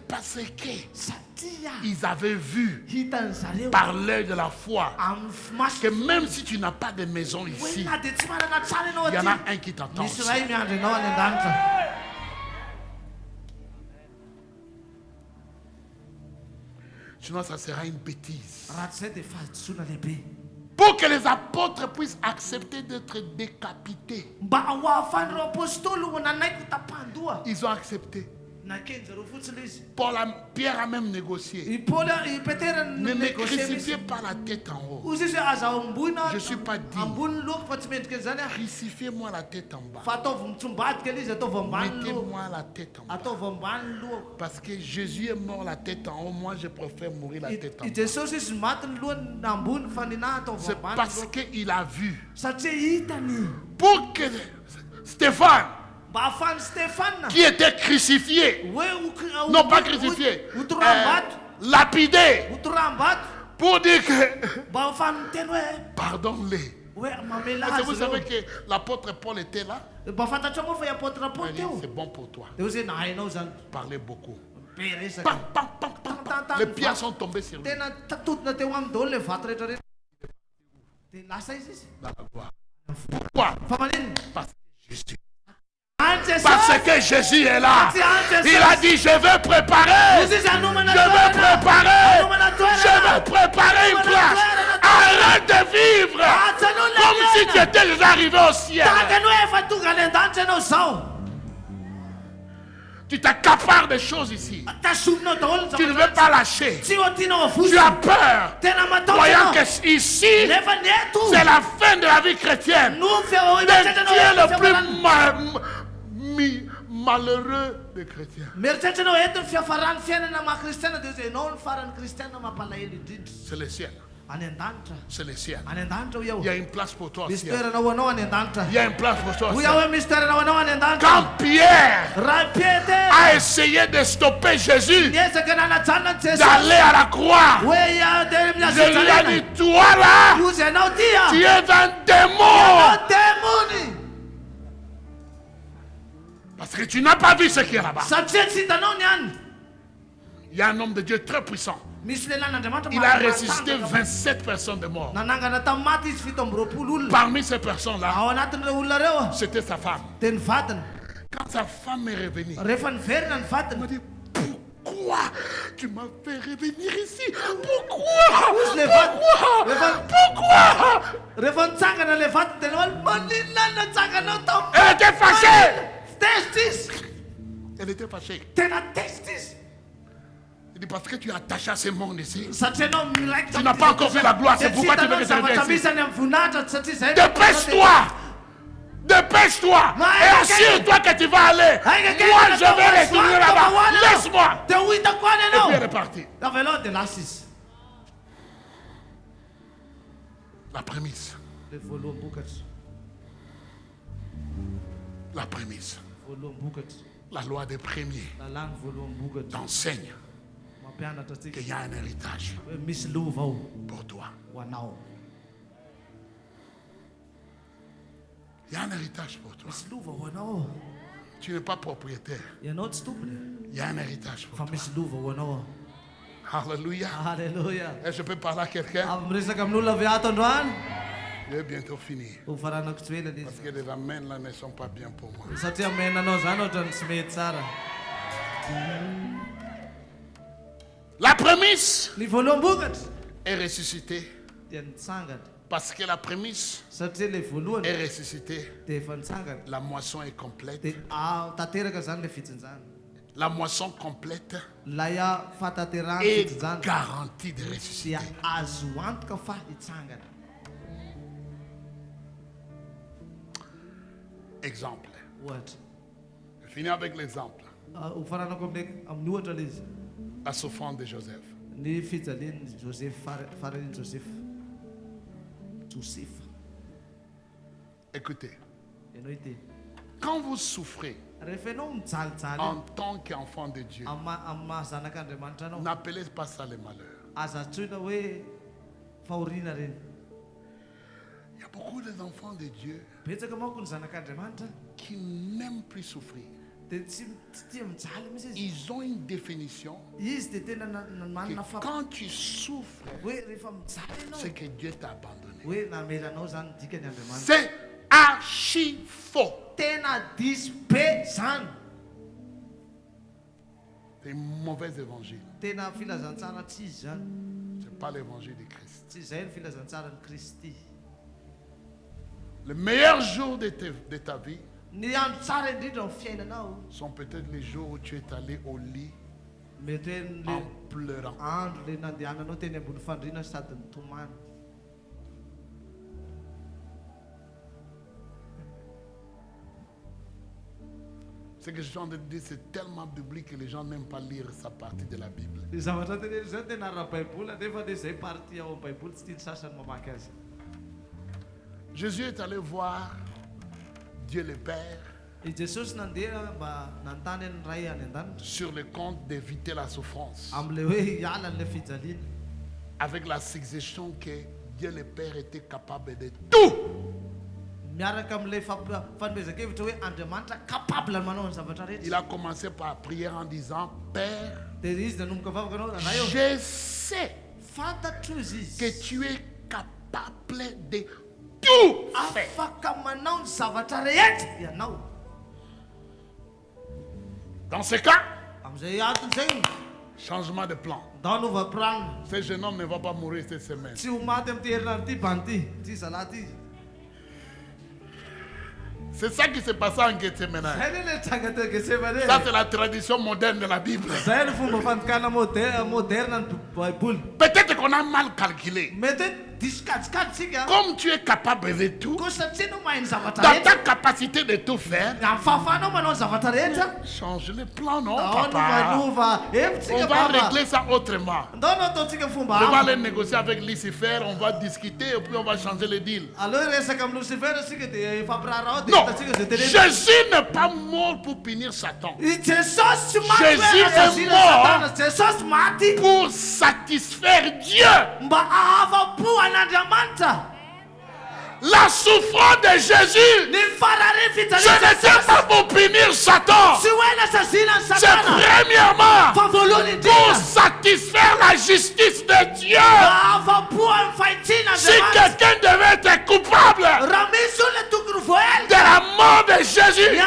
parce qu'ils avaient vu par l'œil de la foi que même si tu n'as pas de maison ici, il y en a un qui t'attend. Sinon, ça sera une bêtise. Pour que les apôtres puissent accepter d'être décapités, ils ont accepté. Pierre a même négocié. Ne me crucifiez pas la tête en haut. Je ne suis pas digne. Crucifiez-moi la tête en bas. Mettez-moi la tête en bas. Parce que Jésus est mort la tête en haut. Moi, je préfère mourir la tête en bas. C'est parce qu'il a vu. Pour que Stéphane, qui était crucifié, non pas crucifié, lapidé, pour dire que pardonne-les. Vous savez que l'apôtre Paul était là. C'est bon pour toi. Parlez beaucoup. Les pierres sont tombées sur lui. Pourquoi? Parce que Jésus est là. Il a dit, je veux préparer. Je veux préparer une place. Arrête de vivre comme si tu étais déjà arrivé au ciel. Tu t'accapares des choses ici. Tu ne veux pas lâcher. Tu as peur, voyant que ici, c'est la fin de la vie chrétienne. Tu es le plus malheureux des chrétiens. C'est le ciel. C'est le ciel. Il y a une place pour toi au ciel. Il y a une place pour toi au ciel. Quand Pierre a essayé de stopper Jésus d'aller à la croix, je lui ai dit, toi là, tu es un démon. Parce que tu n'as pas vu ce qui est là-bas. Il y a un homme de Dieu très puissant. Il a ressuscité 27 personnes de mort. Parmi ces personnes-là, c'était sa femme. Quand sa femme est revenue, elle m'a dit, pourquoi tu m'as fait revenir ici? Pourquoi? Elle était fâchée. Elle était fâchée. Il dit, parce que tu es attaché à ce monde ici. Tu n'as pas encore vu la gloire. C'est pourquoi tu veux que je revienne ici. Dépêche-toi. Dépêche-toi. Et assure-toi que tu vas aller. Moi, je vais retourner là-bas. Laisse-moi. Et puis elle est partie. La prémisse. La prémisse. La loi des premiers t'enseigne qu'il y a un héritage pour toi. Il y a un héritage pour toi. Tu n'es pas propriétaire. Il y a un héritage pour toi. Alléluia. Est-ce que je peux parler à quelqu'un? Je vais bientôt finir. Parce que les amens là ne sont pas bien pour moi. La prémisse est ressuscitée. Parce que la prémisse est ressuscitée. La moisson est complète. La moisson complète est garantie de ressusciter. Exemple. Je finis avec l'exemple. La souffrance de Joseph. Écoutez. Quand vous souffrez en tant qu'enfant de Dieu, n'appelez pas ça le malheur. Il y a beaucoup d'enfants de Dieu qui n'aiment plus souffrir. Ils ont une définition que quand tu souffres, c'est que Dieu t'a abandonné. C'est archi faux. C'est un mauvais évangile. C'est pas l'évangile de Christ. Le meilleur jour de ta vie sont peut-être les jours où tu es allé au lit en pleurant. Ce que je suis en train de dire, c'est tellement biblique que les gens n'aiment pas lire sa partie de la Bible. Jésus est allé voir Dieu le Père sur le compte d'éviter la souffrance, avec la suggestion que Dieu le Père était capable de tout. Il a commencé par prier en disant, Père, je sais que tu es capable de tout faire. Dans ce cas, changement de plan. Ce jeune homme ne va pas mourir cette semaine. C'est ça qui s'est passé en Gethsemane. Ça, c'est la tradition moderne de la Bible. Peut-être qu'on a mal calculé. Comme tu es capable de tout, dans ta capacité de tout faire, change le plan, non, papa? On va régler ça autrement. On va aller négocier avec Lucifer, on va discuter et puis on va changer le deal. Non, Jésus n'est pas mort pour punir Satan. Jésus est mort pour satisfaire Dieu. La souffrance de Jésus, ce n'était pas pour punir Satan. C'est premièrement pour satisfaire la justice de Dieu. Si quelqu'un devait être coupable de la mort de Jésus,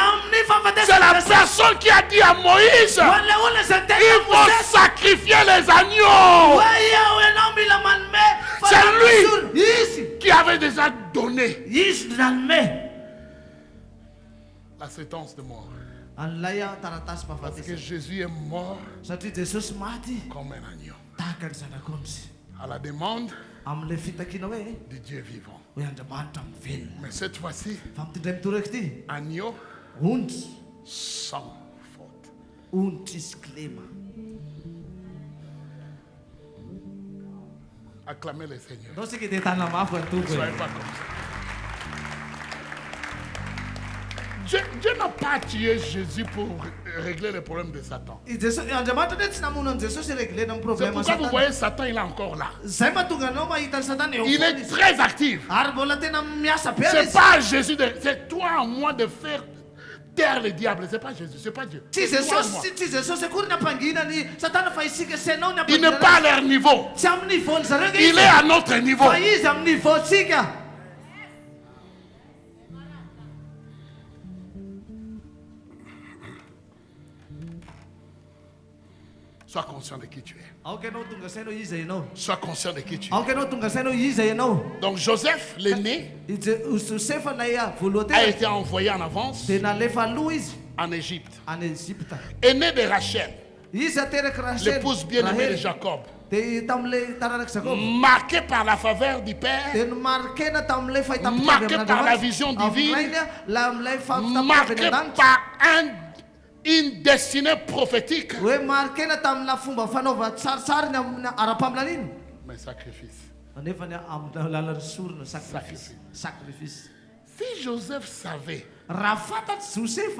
c'est la personne qui a dit à Moïse, il faut sacrifier les agneaux. C'est lui qui avait déjà donné la sentence de mort. Parce que Jésus est mort comme un agneau. À la demande du Dieu vivant. Mais cette fois-ci, agneau sans faute. Acclamez le Seigneur. Ne soyez pas comme ça. Dieu n'a pas tué Jésus pour régler les problèmes de Satan. C'est pourquoi vous voyez Satan, il est encore là. Il est très actif. C'est pas Jésus, c'est toi en moi de faire taire le diable. C'est pas Jésus, c'est pas Dieu. Il n'est pas à leur niveau. Il est à notre niveau. Sois conscient de qui tu es. Sois conscient de qui tu es. Donc Joseph, l'aîné, a été envoyé en avance en Égypte. Aîné de Rachel, l'épouse bien-aimée de Jacob. Marqué par la faveur du Père, marqué par la vision divine, marqué par une destinée prophétique. Mais sacrifice. Si Joseph savait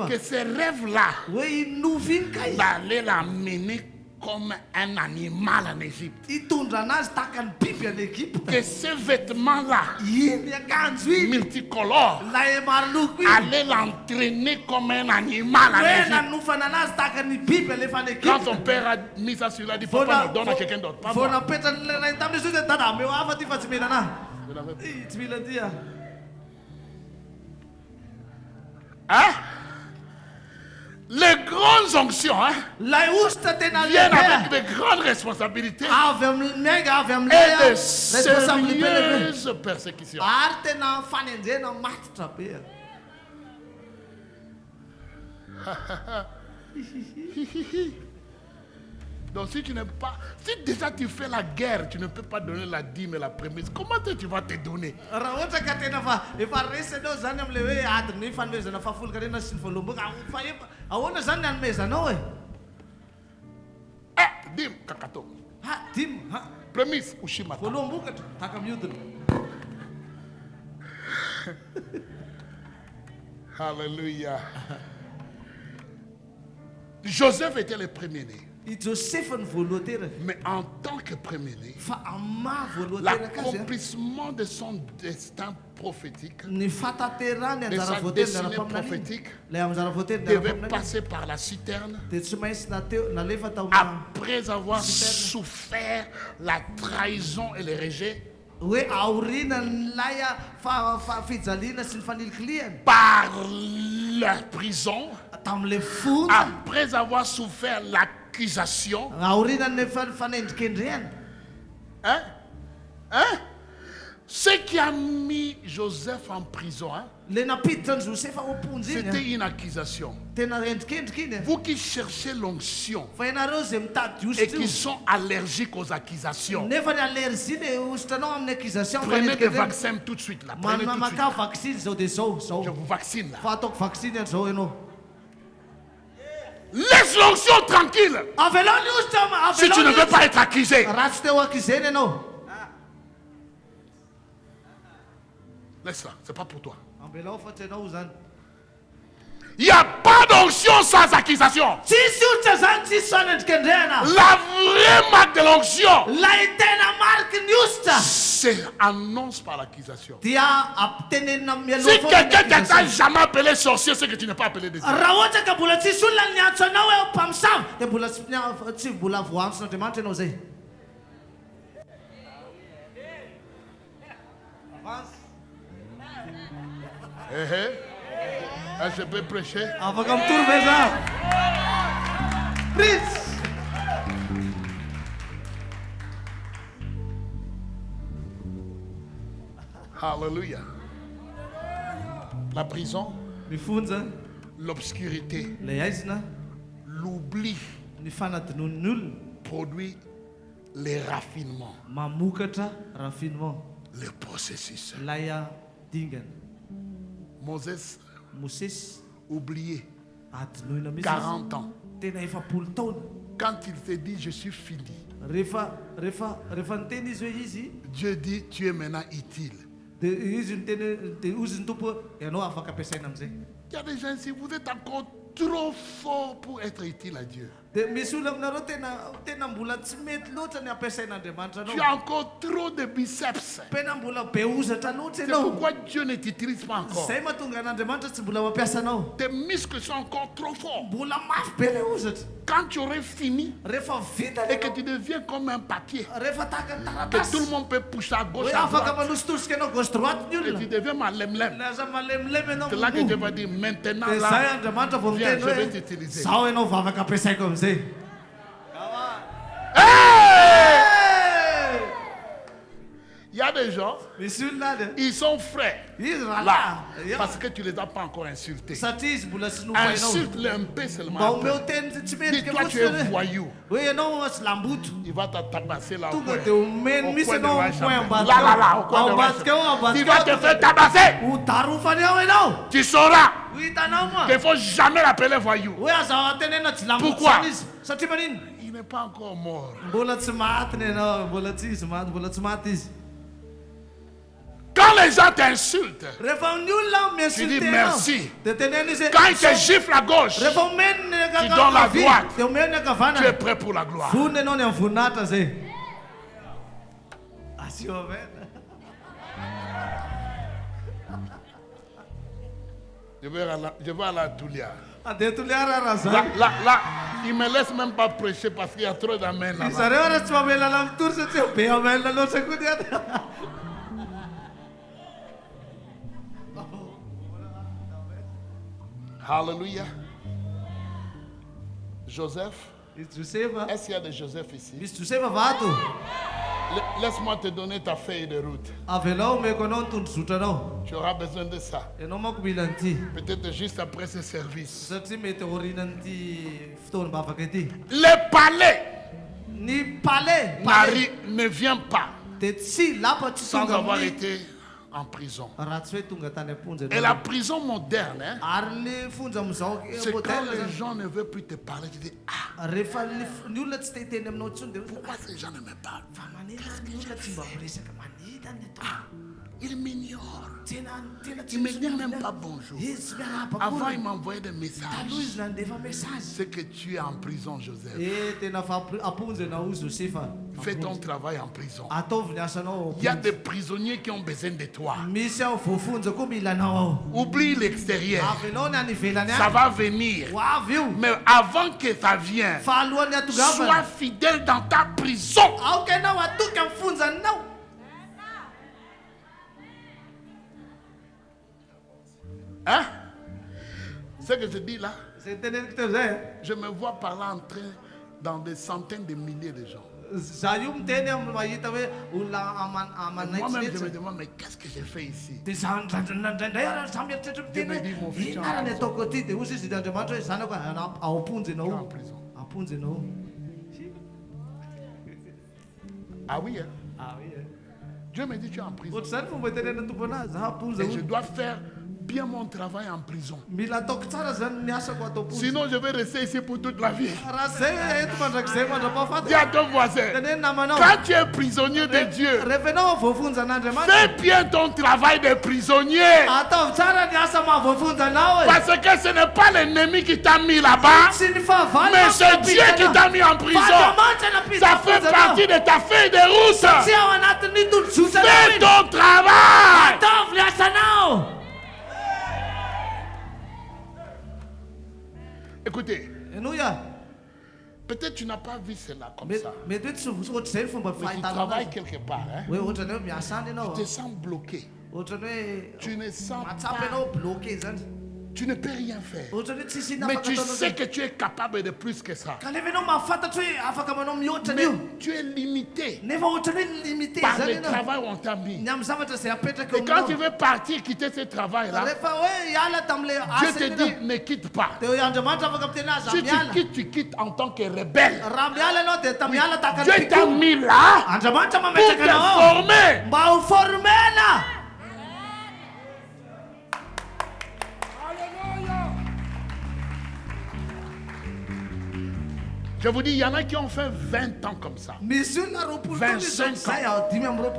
que ces rêves-là allaient l'amener comme un animal en Égypte, que ces vêtements-là multicolores allaient l'entraîner comme un animal en Égypte. Quand son père a mis ça sur lui, il a dit papa, donne à quelqu'un d'autre. Pas moi. Hein? Les grandes onctions viennent avec de grandes responsabilités et de sérieuses persécutions. Donc si tu n'es pas, si déjà tu fais la guerre, tu ne peux pas donner la dîme et la prémisse, comment tu vas te donner? Dîme, kakato. Prémisse, ushimata. Alléluia. Joseph était le premier-né. Mais en tant que premier-né, l'accomplissement de son destin prophétique, de sa destinée prophétique, devait passer par la citerne après avoir souffert la trahison et le rejet par la prison, après avoir souffert l'accusation. Ce qui a mis Joseph en prison, c'était une accusation. Vous qui cherchez l'onction et qui sont allergiques aux accusations, prenez des vaccins tout de suite là. Prenez tout de suite. Je vous vaccine là. Laisse l'onction tranquille. Si tu ne veux pas être accusé. Laisse-la, c'est pas pour toi. Il n'y a pas d'onction sans accusation. La vraie marque de l'onction, c'est annonce par l'accusation. Si quelqu'un t'a jamais appelé sorcier, c'est que tu n'es pas appelé de Dieu. Est-ce que je peux prêcher? Alléluia. La prison, l'obscurité, l'oubli produit les raffinements, le processus. Moses oublié 40 ans. Quand il s'est dit je suis fini, Dieu dit tu es maintenant utile. Il y a des gens ici, vous êtes encore trop fort pour être utile à Dieu. Tu as encore trop de biceps. C'est pourquoi Dieu ne t'utilise pas encore. Tes muscles sont encore trop forts. Quand tu aurais fini et que tu deviens comme un papier, que tout le monde peut pousser à gauche, à droite, et tu deviens ma lem-lem, c'est là que Dieu va dire maintenant là, viens, je vais t'utiliser. Il y a des gens, ils sont frais là, parce que tu ne les as pas encore insultés. Insulte-les un peu seulement. Dis-toi tu es voyou. Il va te tabasser là au coin de Washington. Là, au coin de Washington. Il va te faire tabasser. Tu sauras qu'il ne faut jamais l'appeler voyou. Pourquoi? Il n'est pas encore mort. Quand les gens t'insultent, tu dis merci. Quand ils te giflent à gauche, tu donnes la droite. Tu es prêt pour la gloire. Je vais à la Toulia. Là, il ne me laisse même pas prêcher parce qu'il y a trop d'amens là-bas. Alléluia. Joseph. Est-ce qu'il y a des Joseph ici? Laisse-moi te donner ta feuille de route. Tu auras besoin de ça. Peut-être juste après ce service. Le palais ne vient pas sans avoir été en prison. Et la prison moderne, c'est quand les gens ne veulent plus te parler, tu dis pourquoi ces gens ne me parlent pas? Ils m'ignorent. Ils ne me disent même pas bonjour. Avant, ils m'envoyaient des messages. C'est que tu es en prison, Joseph. Fais ton travail en prison. Il y a des prisonniers qui ont besoin de toi. Oublie l'extérieur. Ça va venir. Mais avant que ça vienne, sois fidèle dans ta prison. Hein? Ce que je dis là, je me vois par là entrer dans des centaines de milliers de gens. Moi-même, je me demande, mais qu'est-ce que j'ai fait ici? Dieu me dit, mon fils, tu es en prison. Ah oui, hein? Dieu me dit, tu es en prison. Et je dois faire bien mon travail en prison. Sinon, je vais rester ici pour toute la vie. Dis à ton voisin, quand tu es prisonnier de Dieu, fais bien ton travail de prisonnier. Parce que ce n'est pas l'ennemi qui t'a mis là-bas, mais c'est Dieu qui t'a mis en prison. Ça fait partie de ta feuille de route. Fais ton travail. Écoutez, peut-être tu n'as pas vu cela comme ça. Mais tu travailles quelque part. Hein? Tu te sens bloqué. Tu ne sens pas. Tu ne peux rien faire. Mais tu sais que tu es capable de plus que ça. Mais tu es limité par le travail où on t'a mis. Et quand tu veux partir, quitter ce travail-là, Dieu te dit, ne quitte pas. Si tu quittes en tant que rebelle. Oui. Dieu t'a mis là pour te former. Je vous dis, il y en a qui ont fait 20 ans comme ça. 25 ans.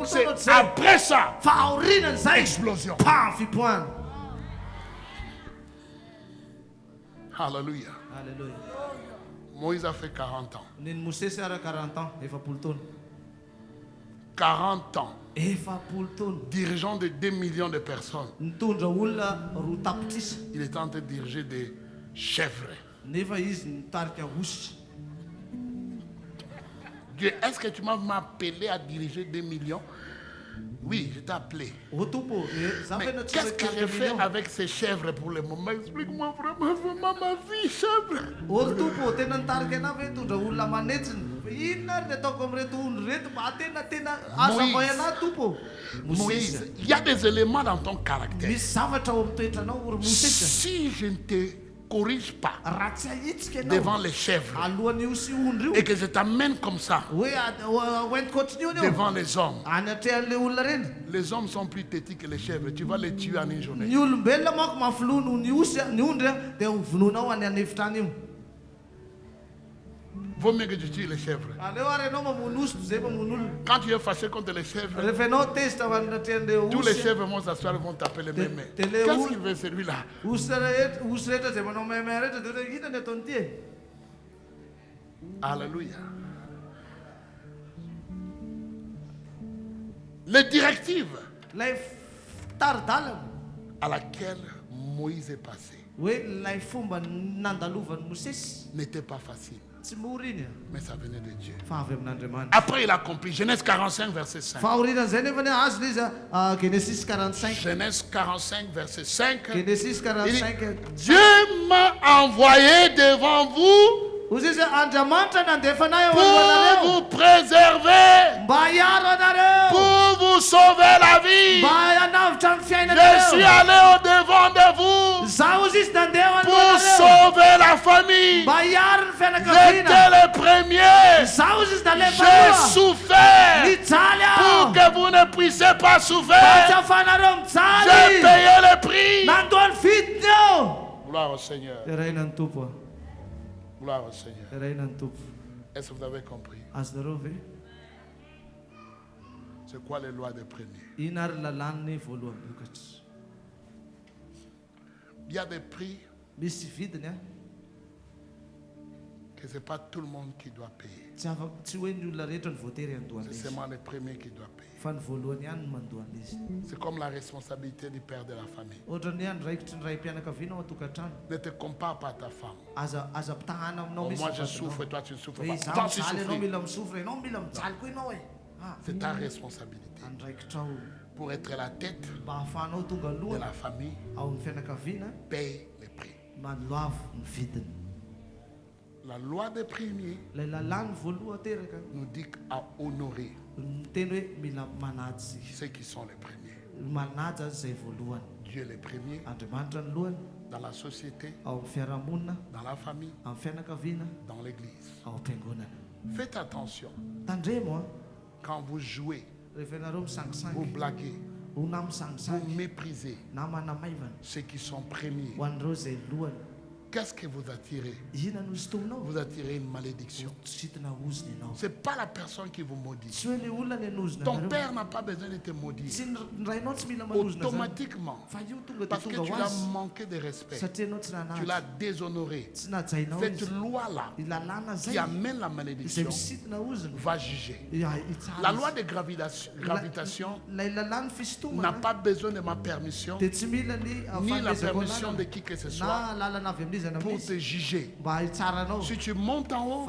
C'est après ça, explosion. Alléluia. Moïse a fait 40 ans. 40 ans. Dirigeant de 2 millions de personnes. Il était en train de diriger des chèvres. Dieu, est-ce que tu m'as appelé à diriger 2 millions? Oui, je t'ai appelé. Mais qu'est-ce que j'ai fait avec ces chèvres pour le moment? Explique-moi vraiment ma vie, chèvre. Moïse, il y a des éléments dans ton caractère. Si je ne te corrige pas devant les chèvres et que je t'amène comme ça devant les hommes sont plus têtus que les chèvres. Tu vas les tuer en une journée. Vaut mieux que tu tues les chèvres. Quand tu es fâché contre les chèvres, tous les chèvres vont s'asseoir et vont t'appeler mémé. Qu'est-ce qu'il veut celui-là? Alléluia. Les directives à laquelle Moïse est passé n'était pas facile. Mais ça venait de Dieu. Après, il a compris. Genèse 45, verset 5. Genèse 45, verset 5. Il dit, Dieu m'a envoyé devant vous pour vous préserver, pour vous sauver la vie. Je suis allé au devant de vous pour sauver la famille. J'étais le premier. J'ai souffert pour que vous ne puissiez pas souffrir. J'ai payé le prix. Gloire au Seigneur. Gloire au Seigneur. Est-ce que vous avez compris? C'est quoi les lois des premiers? Il y a des prix que ce n'est pas tout le monde qui doit payer. C'est seulement les premiers qui doivent payer. C'est comme la responsabilité du père de la famille. Ne te compare pas à ta femme. Oh, moi je souffre et toi tu ne souffres pas. Tant tu souffres. C'est ta responsabilité. Pour être la tête de la famille, paye les prix. La loi des premiers nous dit à honorer ceux qui sont les premiers. Dieu est le premier dans la société, dans la famille, dans l'église. Faites attention. Quand vous jouez, vous blaguez, vous méprisez ceux qui sont premiers. qu'est-ce que vous attirez? Vous attirez une malédiction. Ce n'est pas la personne qui vous maudit. Ton père n'a pas besoin de te maudire. Automatiquement, parce que tu l'as manqué de respect, tu l'as déshonoré. Cette loi-là qui amène la malédiction va juger. La loi de gravitation n'a pas besoin de ma permission, ni la permission de qui que ce soit pour te juger. Si tu montes en haut,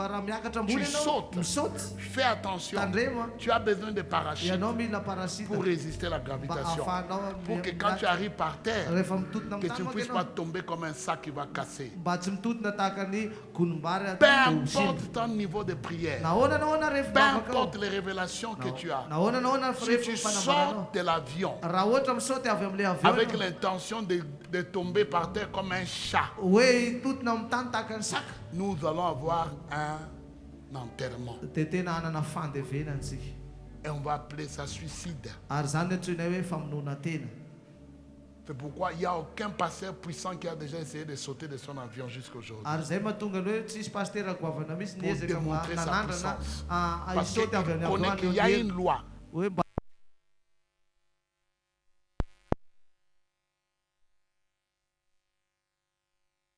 tu sautes. Fais attention. Tu as besoin de parachute pour résister à la gravitation. Pour que quand tu arrives par terre, que tu ne puisses pas tomber comme un sac qui va casser. Peu importe ton niveau de prière, peu importe les révélations que tu as, si tu sors de l'avion avec l'intention de tomber par terre comme un chat, nous allons avoir un enterrement. Et on va appeler ça suicide. C'est pourquoi il n'y a aucun pasteur puissant qui a déjà essayé de sauter de son avion jusqu'à aujourd'hui. Pour démontrer sa puissance. Parce qu'il connaît qu'il y a une loi